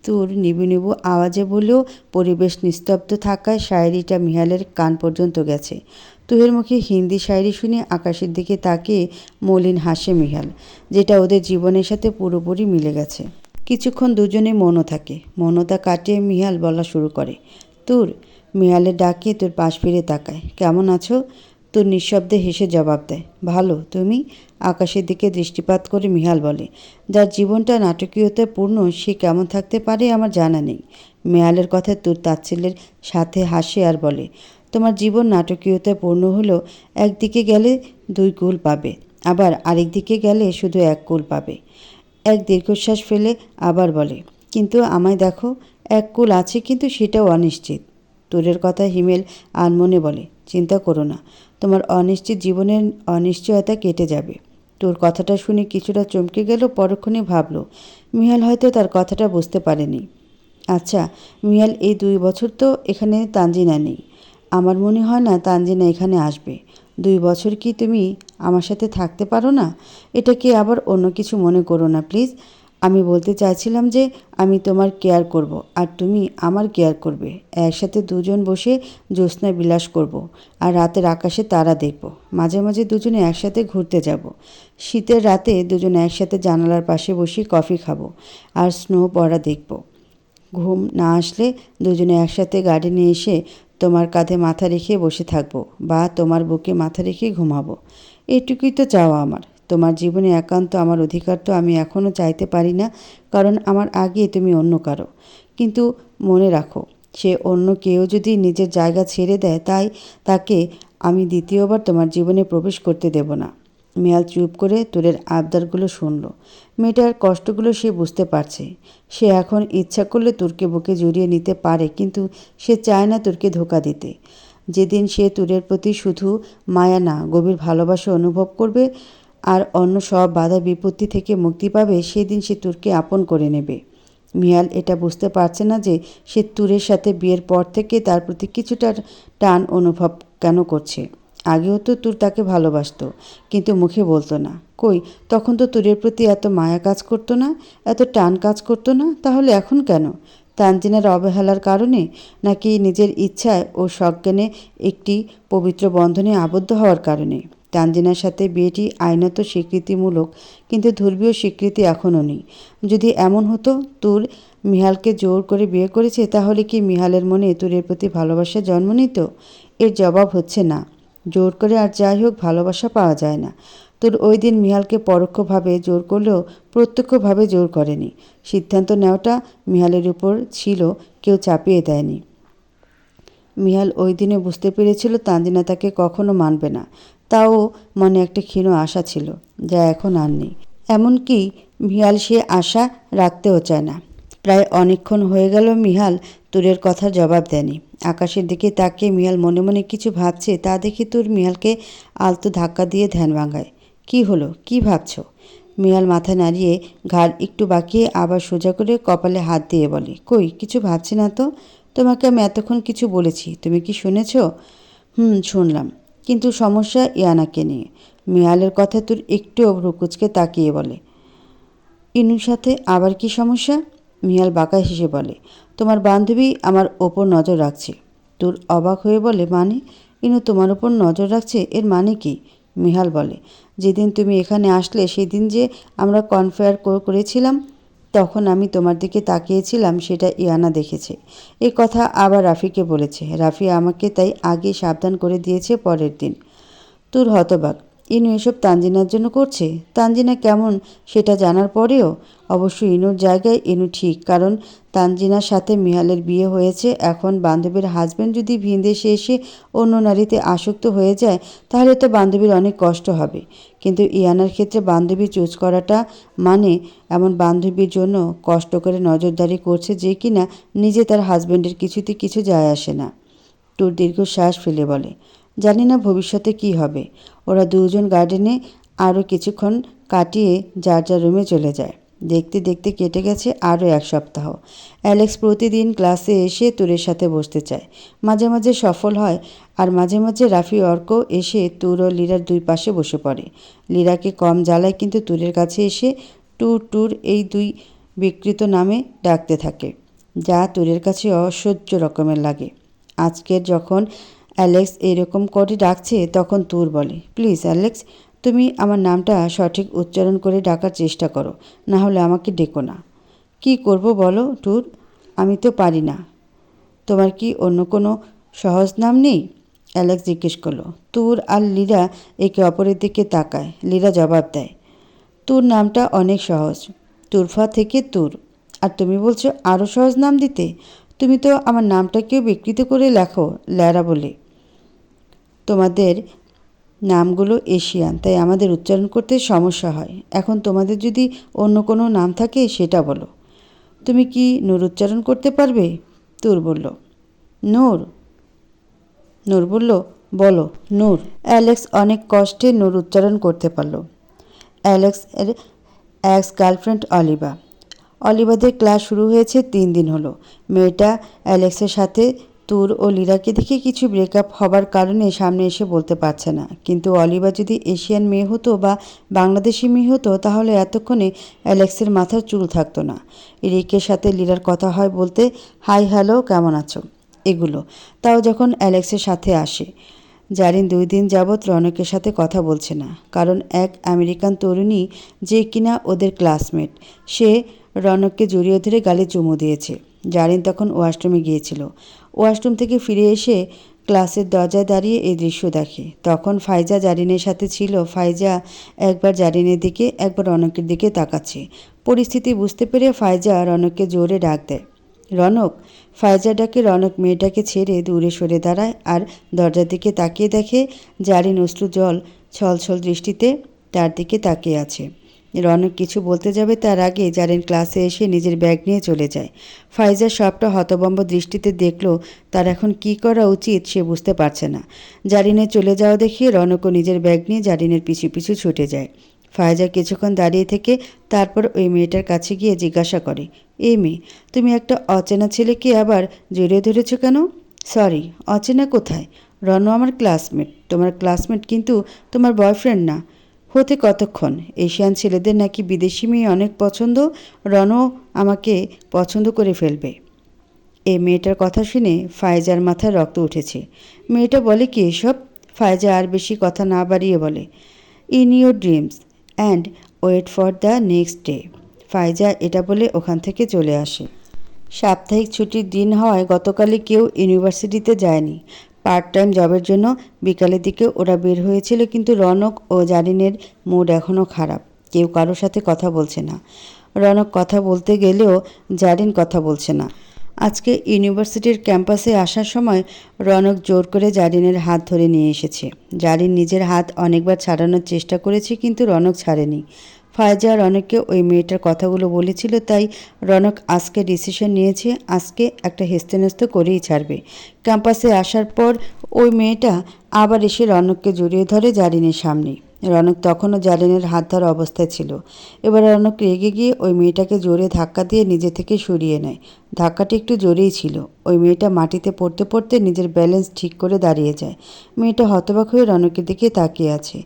তুর নিবু নিবু আওয়াজে বলেও পরিবেশ নিস্তব্ধ থাকায় শায়েরিটা মিহালের কান পর্যন্ত গেছে। তুহের মুখে হিন্দি শায়েরি শুনে আকাশের দিকে তাকিয়ে মলিন হাসে মিহাল, যেটা ওদের জীবনের সাথে পুরোপুরি মিলে গেছে। কিছুক্ষণ দুজনে মনও থাকে। মনতা কাটিয়ে মিহাল বলা শুরু করে, তুর। মিহালের ডাকে তোর পাশ ফিরে তাকায়, কেমন আছো? তোর নিঃশব্দে হেসে জবাব দেয়, ভালো, তুমি? আকাশের দিকে দৃষ্টিপাত করে মিহাল বলে, যার জীবনটা নাটকীয়তায় পূর্ণ সে কেমন থাকতে পারে আমার জানা নেই। মিহালের কথায় তোর তাচ্ছিল্যের সাথে হাসে আর বলে, তোমার জীবন নাটকীয়তায় পূর্ণ হলেও একদিকে গেলে 2 কুল পাবে, আবার আরেক দিকে গেলে শুধু 1 কুল পাবে। এক দীর্ঘশ্বাস ফেলে আবার বলে, কিন্তু আমায় দেখো, 1 কুল আছে কিন্তু সেটাও অনিশ্চিত। তোরের কথা হিমেল আনমনে বলে, চিন্তা করো না, তোমার অনিশ্চিত জীবনের অনিশ্চয়তা কেটে যাবে। তোর কথাটা শুনে কিছুটা চমকে গেল, পরক্ষণে ভাবল মিহাল হয়তো তার কথাটা বুঝতে পারেনি। আচ্ছা মিহাল, এই 2 বছর তো এখানে তানজিনা নেই। আমার মনে হয় না তানজিনা এখানে আসবে। 2 বছর কি তুমি আমার সাথে থাকতে পারো না? এটা কি আবার অন্য কিছু মনে করো না প্লিজ। আমি বলতে চাইছিলাম যে আমি তোমার কেয়ার করব আর তুমি আমার কেয়ার করবে। একসাথে দুজন বসে জ্যোৎস্নায় বিলাস করব আর রাতের আকাশে তারা দেখব। মাঝে মাঝে দুজনে একসাথে ঘুরতে যাব। শীতের রাতে দুজনে একসাথে জানালার পাশে বসে কফি খাবো আর স্নো পড়া দেখব। ঘুম না আসলে দুজনে একসাথে গার্ডেনে এসে তোমার কাঁধে মাথা রেখে বসে থাকবো বা তোমার বুকে মাথা রেখে ঘুমাবো। এটুকুই তো চাওয়া আমার। তোমার জীবনে একান্ত আমার অধিকার তো আমি এখনও চাইতে পারি না, কারণ আমার আগে তুমি অন্য কারো। কিন্তু মনে রাখো, সে অন্য কেউ যদি নিজের জায়গা ছেড়ে দেয়, তাই তাকে আমি দ্বিতীয়বার তোমার জীবনে প্রবেশ করতে দেব না। মিয়াল চুপ করে তোরের আবদারগুলো শুনল। মেয়েটার কষ্টগুলো সে বুঝতে পারছে। সে এখন ইচ্ছা করলে তুরকে বুকে জড়িয়ে নিতে পারে, কিন্তু সে চায় না তুরকে ধোঁকা দিতে। যেদিন সে তুরের প্রতি শুধু মায়া না, গভীর ভালোবাসা অনুভব করবে আর অন্য সব বাধা বিপত্তি থেকে মুক্তি পাবে, সেদিন সে তুরকে আপন করে নেবে। মিয়াল এটা বুঝতে পারছে না যে সে তুরের সাথে বিয়ের পর থেকে তার প্রতি কিছুটা টান অনুভব কেন করছে। আগেও তো তুর তাকে ভালোবাসতো, কিন্তু মুখে বলতো না। কই, তখন তো তুরের প্রতি এত মায়া কাজ করতো না, এত টান কাজ করতো না। তাহলে এখন কেন? তানজিনার অবহেলার কারণে, নাকি নিজের ইচ্ছায় ও সজ্ঞানে একটি পবিত্র বন্ধনে আবদ্ধ হওয়ার কারণে? তানজিনার সাথে বিয়েটি আইনত স্বীকৃতিমূলক, কিন্তু ধর্মীয় স্বীকৃতি এখনও নেই। যদি এমন হতো তুর মিহালকে জোর করে বিয়ে করেছে, তাহলে কি মিহালের মনে তুরের প্রতি ভালোবাসা জন্ম নিত? এর জবাব হচ্ছে না। জোর করে আর যাই হোক ভালোবাসা পাওয়া যায় না। তোর ওই দিন মিহালকে পরোক্ষভাবে জোর করলেও প্রত্যক্ষভাবে জোর করেনি। সিদ্ধান্ত নেওয়াটা মিহালের উপর ছিল, কেউ চাপিয়ে দেয়নি। মিহাল ওই দিনে বুঝতে পেরেছিল তানজিনা তাকে কখনো মানবে না। তাও মনে একটা ক্ষীণ আশা ছিল, যা এখন আর নেই। এমনকি মিহাল সে আশা রাখতেও চায় না। প্রায় অনেকক্ষণ হয়ে গেল মিহাল তুরের কথার জবাব দেয়নি। আকাশের দিকে তাকিয়ে মিহাল মনে মনে কিছু ভাবছে, তা দেখে তুর মিহালকে আলতো ধাক্কা দিয়ে ধ্যান ভাঙায়। কি হলো, কি ভাবছ? মিহাল মাথা নাড়িয়ে ঘাড় একটু বাঁকিয়ে আবার সোজা করে কপালে হাত দিয়ে বলে, কই কিছু ভাবছি না তো। তোমাকে আমি এতক্ষণ কিছু বলেছি, তুমি কি শুনেছ? শুনলাম, কিন্তু সমস্যা ইয়ানাকে নিয়ে। মিহালের কথা তোর একটু ভ্রুকুচকে তাকিয়ে বলে, ইনুর সাথে আবার কি সমস্যা? মিহাল বাঁকা হেসে বলে, তোমার বান্ধবী আমার ওপর নজর রাখছে। তোর অবাক হয়ে বলে, মানে? ইনু তোমার ওপর নজর রাখছে, এর মানে কি? মিহাল বলে, যেদিন তুমি এখানে আসলে সেদিন যে আমরা কনফায়ার করেছিলাম, তখন আমি তোমার দিকে তাকিয়েছিলাম, সেটা ইয়ানা দেখেছে। এই কথা আবার রাফিকে বলেছে। রাফি আমাকে তাই আগে সাবধান করে দিয়েছে। পরের দিন তোর হতবাক, ইনু এসব তানজিনার জন্য করছে। তানজিনা কেমন সেটা জানার পরেও? অবশ্য ইনুর জায়গায় ইনু ঠিক, কারণ তানজিনার সাথে মিহালের বিয়ে হয়েছে। এখন বান্ধবীর হাজব্যান্ড যদি ভিনদেশে এসে অন্য নারীতে আসক্ত হয়ে যায়, তাহলে তো বান্ধবীর অনেক কষ্ট হবে। কিন্তু ইয়ানার ক্ষেত্রে বান্ধবী চুজ করাটা মানে এমন বান্ধবীর জন্য কষ্ট করে নজরদারি করছে যে কিনা নিজে তার হাজব্যান্ডের কিছুতে কিছু যায় আসে না। তোর দীর্ঘশ্বাস ফেলে বলে, জানি না ভবিষ্যতে কি হবে। ওরা দুজন গার্ডেনে আরও কিছুক্ষণ কাটিয়ে যার যার রুমে চলে যায়। দেখতে দেখতে কেটে গেছে আরও 1 সপ্তাহ। অ্যালেক্স প্রতিদিন ক্লাসে এসে তুরের সাথে বসতে চায়। মাঝে মাঝে সফল হয়, আর মাঝে মাঝে রাফি অর্ক এসে তুর ও লীরার 2 পাশে বসে পড়ে। লীরাকে কম জ্বালায়, কিন্তু তুরের কাছে এসে টুর টুর এই 2 বিকৃত নামে ডাকতে থাকে, যা তুরের কাছে অসহ্য রকমের লাগে। আজকের যখন অ্যালেক্স এরকম করে ডাকছে, তখন তুর বলে, প্লিজ অ্যালেক্স, তুমি আমার নামটা সঠিক উচ্চারণ করে ডাকার চেষ্টা করো, না হলে আমাকে ডেকো না। কি করব বলো টুর? আমি তো পারি না। তোমার কি অন্য কোনো সহজ নাম নেই? অ্যালেক্স জিজ্ঞেস করলো। তুর আর লীরা একে অপরের দিকে তাকায়। লীরা জবাব দেয়, তুর নামটা অনেক সহজ, তুরফা থেকে তুর। আর তুমি বলছো আরও সহজ নাম দিতে? তুমি তো আমার নামটাকেও বিকৃত করে লেখো ল্যারা বলে। তোমাদের নামগুলো এশিয়ান, তাই আমাদের উচ্চারণ করতে সমস্যা হয়। এখন তোমাদের যদি অন্য কোনো নাম থাকে সেটা বলো। তুমি কি নূর উচ্চারণ করতে পারবে? তুর বলল, নূর? নূর বলল, বলো নূর। অ্যালেক্স অনেক কষ্টে নূর উচ্চারণ করতে পারল। অ্যালেক্সের এক্স গার্লফ্রেন্ড অলিভা। অলিভাদের ক্লাস শুরু হয়েছে 3 দিন হলো। মেয়েটা অ্যালেক্সের সাথে তুর ও লীরাকে দেখে কিছু ব্রেকআপ হবার কারণে সামনে এসে বলতে পারছে না। কিন্তু অলিভা যদি এশিয়ান মেয়ে হতো বা বাংলাদেশি মেয়ে হতো তাহলে এতক্ষণে অ্যালেক্সের মাথার চুল থাকতো না। রিকের সাথে লীরার কথা হয় বলতে হাই হ্যালো কেমন আছো এগুলো, তাও যখন অ্যালেক্সের সাথে আসে। জারিন 2 দিন যাবৎ রনকের সাথে কথা বলছে না, কারণ এক আমেরিকান তরুণী যে কিনা ওদের ক্লাসমেট, সে রনককে জড়িয়ে ধরে গালে চুমু দিয়েছে। জারিন তখন ওয়াশরুমে গিয়েছিল। ওয়াশরুম থেকে ফিরে এসে ক্লাসের দরজায় দাঁড়িয়ে এই দৃশ্য দেখে। তখন ফাইজা জারিনের সাথে ছিল। ফাইজা একবার জারিনের দিকে একবার রনকের দিকে তাকাচ্ছে। পরিস্থিতি বুঝতে পেরে ফাইজা রনককে জোরে ডাক দেয়, রনক। ফাইজা ডাকে রনক মেয়েটাকে ছেড়ে দূরে সরে দাঁড়ায় আর দরজার দিকে তাকিয়ে দেখে জারিন অশ্রু জল ছলছল দৃষ্টিতে তার দিকে তাকিয়ে আছে। রনক কিছু বলতে যাবে তার আগে জারিন ক্লাসে এসে নিজের ব্যাগ নিয়ে চলে যায়। ফাইজা সবটা হতভম্ব দৃষ্টিতে দেখল। তার এখন কি করা উচিত সে বুঝতে পারছে না। জারিনের চলে যাওয়া দেখিয়ে রনকও নিজের ব্যাগ নিয়ে জারিনের পিছু পিছু ছুটে যায়। ফাইজা কিছুক্ষণ দাঁড়িয়ে থেকে তারপর ওই মেয়েটার কাছে গিয়ে জিজ্ঞাসা করে, এই মেয়ে, তুমি একটা অচেনা ছেলেকে আবার জড়িয়ে ধরেছ কেন? সরি, অচেনা কোথায়? রন আমার ক্লাসমেট। তোমার ক্লাসমেট কিন্তু তোমার বয়ফ্রেন্ড না। হতে কতক্ষণ? এশিয়ান ছেলেদের নাকি বিদেশি মেয়ে অনেক পছন্দ। রনও আমাকে পছন্দ করে ফেলবে। এই মেয়েটার কথা শুনে ফাইজার মাথায় রক্ত উঠেছে। মেয়েটা বলে কি এসব? ফাইজা আর বেশি কথা না বাড়িয়ে বলে, in your dreams and wait for the next day. Faiza এটা বলে ওখান থেকে চলে আসে। সাপ্তাহিক ছুটির দিন হওয়ায় গতকালই কেউ ইউনিভার্সিটিতে যায়নি। পার্ট টাইম জবের জন্য বিকালের দিকে ওরা বের হয়েছিল, কিন্তু রনক ও জারিনের মুড এখনও খারাপ। কেউ কারোর সাথে কথা বলছে না। রনক কথা বলতে গেলেও জারিন কথা বলছে না। আজকে ইউনিভার্সিটির ক্যাম্পাসে আসার সময় রনক জোর করে জারিনের হাত ধরে নিয়ে এসেছে। জারিন নিজের হাত অনেকবার ছাড়ানোর চেষ্টা করেছে, কিন্তু রনক ছাড়েনি। ফায়জা রনককে ওই মেয়েটার কথাগুলো বলেছিল, তাই রনক আজকে ডিসিশন নিয়েছে আজকে একটা হেস্তনেস্ত করেই ছাড়বে। ক্যাম্পাসে আসার পর ওই মেয়েটা আবার এসে রনককে জড়িয়ে ধরে জারিনের সামনে। রনক তখনও জারিনের হাত ধরা অবস্থায় ছিল। এবার রনক রেগে গিয়ে ওই মেয়েটাকে জোরে ধাক্কা দিয়ে নিজে থেকে সরিয়ে নেয়। ধাক্কাটি একটু জোরেই ছিল। ওই মেয়েটা মাটিতে পড়তে পড়তে নিজের ব্যালেন্স ঠিক করে দাঁড়িয়ে যায়। মেয়েটা হতবাক হয়ে রনকের দিকে তাকিয়ে আছে।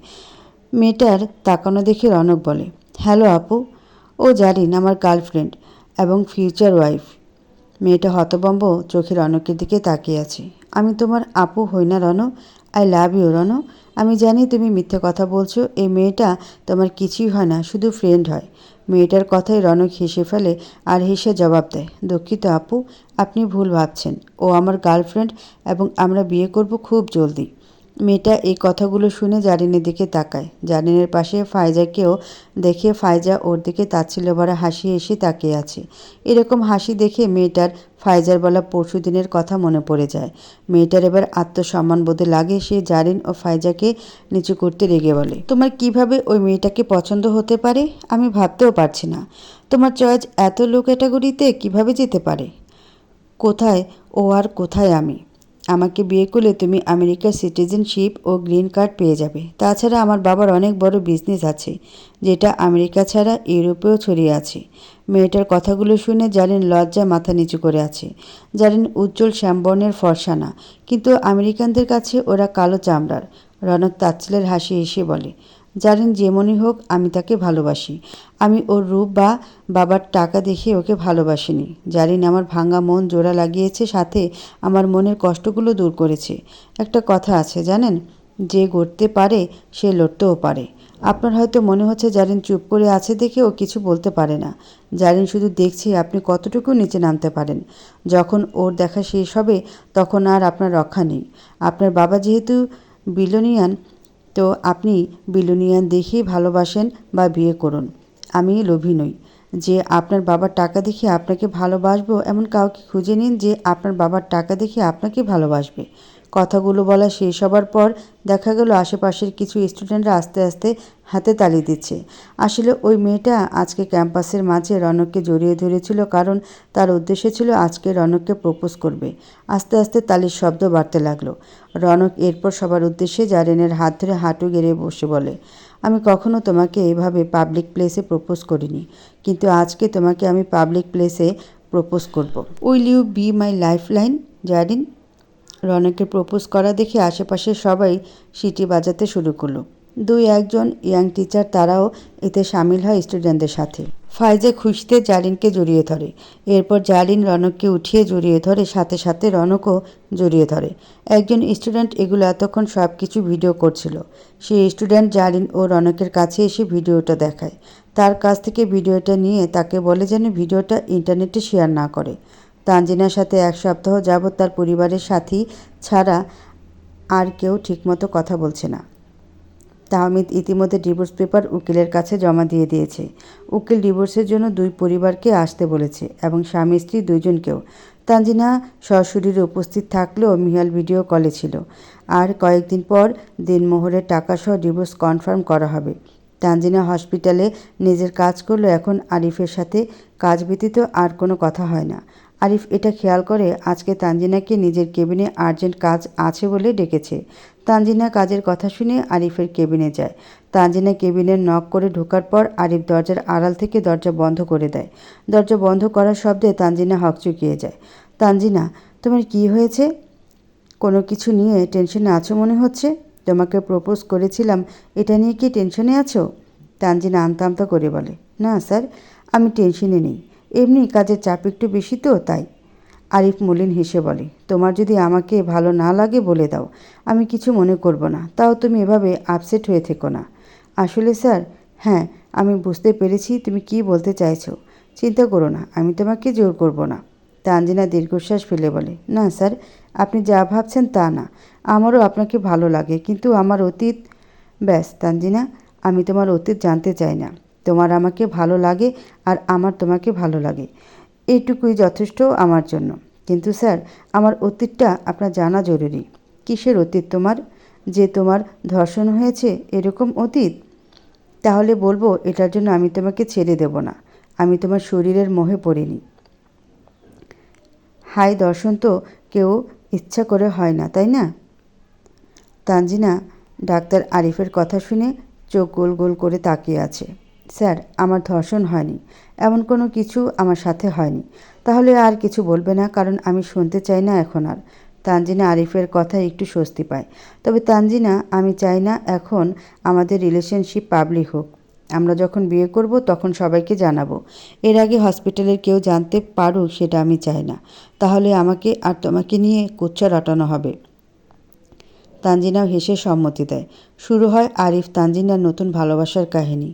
মেয়েটার তাকানো দেখে রনক বলে, হ্যালো আপু। ও জারিন আমার গার্লফ্রেন্ড এবং ফিউচার ওয়াইফ। মেয়েটা হতভম্ব চোখে রনকের দিকে তাকিয়ে আছে। আমি তোমার আপু হই না রনক। আই লাভ ইউ রন। আমি জানি তুমি মিথ্যে কথা বলছো। এই মেয়েটা তোমার কিছুই হয় না, শুধু ফ্রেন্ড হয়। মেয়েটার কথায় রনক হেসে ফেলে আর হেসে জবাব দেয়, দুঃখিত আপু, আপনি ভুল ভাবছেন। ও আমার গার্লফ্রেন্ড এবং আমরা বিয়ে করব খুব জলদি। মেয়েটা এই কথাগুলো শুনে জারিনের দিকে তাকায়। জারিনের পাশে ফাইজাকেও দেখে ফাইজা ওর দিকে তাচ্ছিল্য ভরা হাসি এসে তাকিয়ে আছে। এরকম হাসি দেখে মেয়েটার ফাইজার বলা পরশু দিনের কথা মনে পড়ে যায়। মেয়েটার এবার আত্মসম্মান বোধে লাগে। সে জারিন ও ফাইজাকে নিচু করতে রেগে বলে, তোমার কিভাবে ওই মেয়েটাকে পছন্দ হতে পারে আমি ভাবতেও পারছি না। তোমার চয়েস এত লো ক্যাটাগরিতে কিভাবে যেতে পারে? কোথায় ও আর কোথায় আমি? আমাকে বিয়ে করলে তুমি আমেরিকার সিটিজেনশিপ ও গ্রিন কার্ড পেয়ে যাবে। তাছাড়া আমার বাবার অনেক বড় বিজনেস আছে, যেটা আমেরিকা ছাড়া ইউরোপেও ছড়িয়ে আছে। মেয়েটার কথাগুলো শুনে জারিন লজ্জায় মাথা নিচু করে আছে। জারিন উজ্জ্বল শ্যামবর্ণের ফর্সা না, কিন্তু আমেরিকানদের কাছে ওরা কালো চামড়ার। রনক তাচ্ছিলের হাসি এসে বলে, জারিন যেমনই হোক আমি তাকে ভালোবাসি। আমি ওর রূপ বা বাবার টাকা দেখে ওকে ভালোবাসিনি। জারিন আমার ভাঙা মন জোড়া লাগিয়েছে, সাথে আমার মনের কষ্টগুলো দূর করেছে। একটা কথা আছে জানেন, যে গড়তে পারে সে লড়তেও পারে। আপনার হয়তো মনে হচ্ছে জারিন চুপ করে আছে দেখে ও কিছু বলতে পারে না। জারিন শুধু দেখছি আপনি কতটুকু নিচে নামতে পারেন। যখন ওর দেখা শেষ হবে তখন আর আপনার রক্ষা নেই। আপনার বাবা যেহেতু বিলোনিয়ান, তো আপনি বিলোনিয়ান দেখেই ভালোবাসেন বা বিয়ে করুন। আমি লোভী নই যে আপনার বাবার টাকা দেখে আপনাকে ভালোবাসবো। এমন কাউকে খুঁজে নিন যে আপনার বাবার টাকা দেখে আপনাকে ভালোবাসবে। কথাগুলো বলা শেষ হবার পর দেখা গেল আশেপাশের কিছু স্টুডেন্টরা আস্তে আস্তে হাতে তালি দিচ্ছে। আসলে ওই মেয়েটা আজকে ক্যাম্পাসের মাঝে রনককে জড়িয়ে ধরেছিল, কারণ তার উদ্দেশ্য ছিল আজকে রনককে প্রপোজ করবে। আস্তে আস্তে তালির শব্দ বাড়তে লাগলো। রনক এরপর সবার উদ্দেশ্যে জারিনের হাত ধরে হাঁটু গেড়ে বসে বলে, আমি কখনো তোমাকে এইভাবে পাবলিক প্লেসে প্রপোজ করিনি, কিন্তু আজকে তোমাকে আমি পাবলিক প্লেসে প্রপোজ করব। Will you be my life line Zarin? রনকের প্রপোজ করা দেখে আশেপাশের সবাই সিটি বাজাতে শুরু করলো। দুই একজন ইয়াং টিচার তারাও এতে সামিল হয় স্টুডেন্টদের সাথে। ফাইজে খুশিতে জারিনকে জড়িয়ে ধরে। এরপর জারিন রনককে উঠিয়ে জড়িয়ে ধরে, সাথে সাথে রনকও জড়িয়ে ধরে। একজন স্টুডেন্ট এগুলো এতক্ষণ সব কিছু ভিডিও করছিল। সেই স্টুডেন্ট জারিন ও রনকের কাছে এসে ভিডিওটা দেখায়। তার কাছ থেকে ভিডিওটা নিয়ে তাকে বলে যেন ভিডিওটা ইন্টারনেটে শেয়ার না করে। তানজিনার সাথে 1 সপ্তাহ যাবৎ তার পরিবারের সাথী ছাড়া আর কেউ ঠিকমতো কথা বলছে না। তাহমিদ ইতিমধ্যে ডিভোর্স পেপার উকিলের কাছে জমা দিয়ে দিয়েছে। উকিল ডিভোর্সের জন্য 2 পরিবারকে আসতে বলেছে এবং স্বামী স্ত্রী 2 জনকেও। তানজিনা সশরীরে উপস্থিত থাকলেও মিহাল ভিডিও কলে ছিল। আর কয়েকদিন পর দিনমোহরের টাকাসহ ডিভোর্স কনফার্ম করা হবে। তানজিনা হসপিটালে নিজের কাজ করলেও এখন আরিফের সাথে কাজ ব্যতীত আর কোনো কথা হয় না। আরিফ এটা খেয়াল করে আজকে তানজিনাকে নিজের কেবিনে আর্জেন্ট কাজ আছে বলে ডেকেছে। তানজিনা কাজের কথা শুনে আরিফের কেবিনে যায়। তানজিনা কেবিনের নক করে ঢোকার পর আরিফ দরজার আড়াল থেকে দরজা বন্ধ করে দেয়। দরজা বন্ধ করার শব্দে তানজিনা হকচকিয়ে যায়। তানজিনা, তোমার কি হয়েছে? কোনো কিছু নিয়ে টেনশনে আছো মনে হচ্ছে। তোমাকে প্রপোজ করেছিলাম, এটা নিয়ে কি টেনশনে আছো? তানজিনা আমতা আমতা করে বলে, না স্যার, আমি টেনশনে নেই, এমনি কাজের চাপ একটু বেশি তো তাই। আরিফ মলিন হেসে বলে, তোমার যদি আমাকে ভালো না লাগে বলে দাও, আমি কিছু মনে করব না, তাও তুমি এভাবে আপসেট হয়ে থেকো না। আসলে স্যার, হ্যাঁ, আমি বুঝতে পেরেছি তুমি কি বলতে চাইছো। চিন্তা করো না, আমি তোমাকে জোর করব না। তানজিনা দীর্ঘশ্বাস ফেলে বলে, না স্যার, আপনি যা ভাবছেন তা না, আমারও আপনাকে ভালো লাগে, কিন্তু আমার অতীত। ব্যাস তানজিনা, আমি তোমার অতীত জানতে চাই না। তোমার আমাকে ভালো লাগে আর আমার তোমাকে ভালো লাগে, এইটুকুই যথেষ্ট আমার জন্য। কিন্তু স্যার, আমার অতীতটা আপনার জানা জরুরি। কিসের অতীত তোমার? যে তোমার ধর্ষণ হয়েছে এরকম অতীত? তাহলে বলবো এটার জন্য আমি তোমাকে ছেড়ে দেব না। আমি তোমার শরীরের মোহে পড়িনি। হাই, দর্শন তো কেউ ইচ্ছা করে হয় না, তাই না? তানজিনা ডাক্তার আরিফের কথা শুনে চোখ গোল গোল করে তাকিয়ে আছে। স্যার, আমার ধর্ষণ হয়নি, এমন কোনো কিছু আমার সাথে হয়নি। তাহলে আর কিছু বলবে না, কারণ আমি শুনতে চাই না এখন আর। তানজিনা আরিফের কথায় একটু স্বস্তি পায়। তবে তানজিনা, আমি চাই না এখন আমাদের রিলেশনশিপ পাবলিক হোক। আমরা যখন বিয়ে করব তখন সবাইকে জানাবো। এর আগে হসপিটালের কেউ জানতে পারুক সেটা আমি চাই না। তাহলে আমাকে আর তোমাকে নিয়ে কুচ্ছা রটানো হবে। তানজিনাও হেসে সম্মতি দেয়। শুরু হয় আরিফ তানজিনার নতুন ভালোবাসার কাহিনী।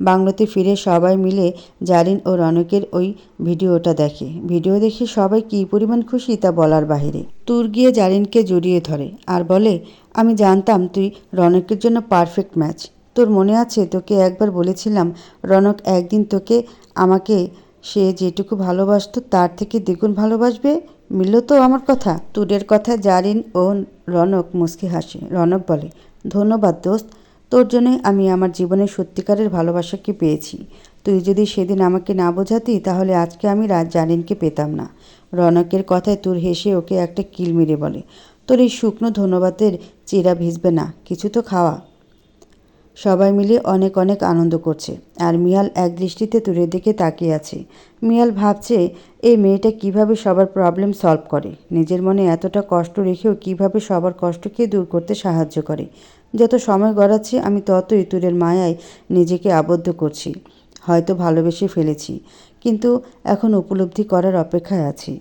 বাংলোতে ফিরে সবাই মিলে জারিন ও রনকের ওই ভিডিওটা দেখে। ভিডিও দেখে সবাই কী পরিমাণ খুশি তা বলার বাহিরে। তুর গিয়ে জারিনকে জড়িয়ে ধরে আর বলে, আমি জানতাম তুই রনকের জন্য পারফেক্ট ম্যাচ। তোর মনে আছে তোকে একবার বলেছিলাম রনক একদিন তোকে আমাকে সে যেটুকু ভালোবাসতো তার থেকে দ্বিগুণ ভালোবাসবে। মিলল তো আমার কথা? তুরের কথা জারিন ও রনক মুচকি হাসে। রনক বলে, ধন্যবাদ দোস্ত, তোর জন্যই আমি আমার জীবনের সত্যিকারের ভালোবাসাকে পেয়েছি। তুই যদি সেদিন আমাকে না বোঝাতি তাহলে আজকে আমি জারিনকে পেতাম না। রনকের কথায় তুর হেসে ওকে একটা কিল মেরে বলে, তোর এই শুকনো ধন্যবাদের চিরা ভিজবে না, কিছু তো খাওয়া। সবাই মিলে অনেক অনেক আনন্দ করছে আর মিয়াল এক দৃষ্টিতে তুরের দিকে তাকিয়ে আছে। মিয়াল ভাবছে এই মেয়েটা কিভাবে সবার প্রবলেম সলভ করে, নিজের মনে এতটা কষ্ট রেখেও কিভাবে সবার কষ্টকে দূর করতে সাহায্য করে। যত সময় গড়াচ্ছে আমি ততই তুরের মায়ায় নিজেকে আবদ্ধ করছি। হয়তো ভালোবেসে ফেলেছি, কিন্তু এখন উপলব্ধি করার অপেক্ষায় আছি।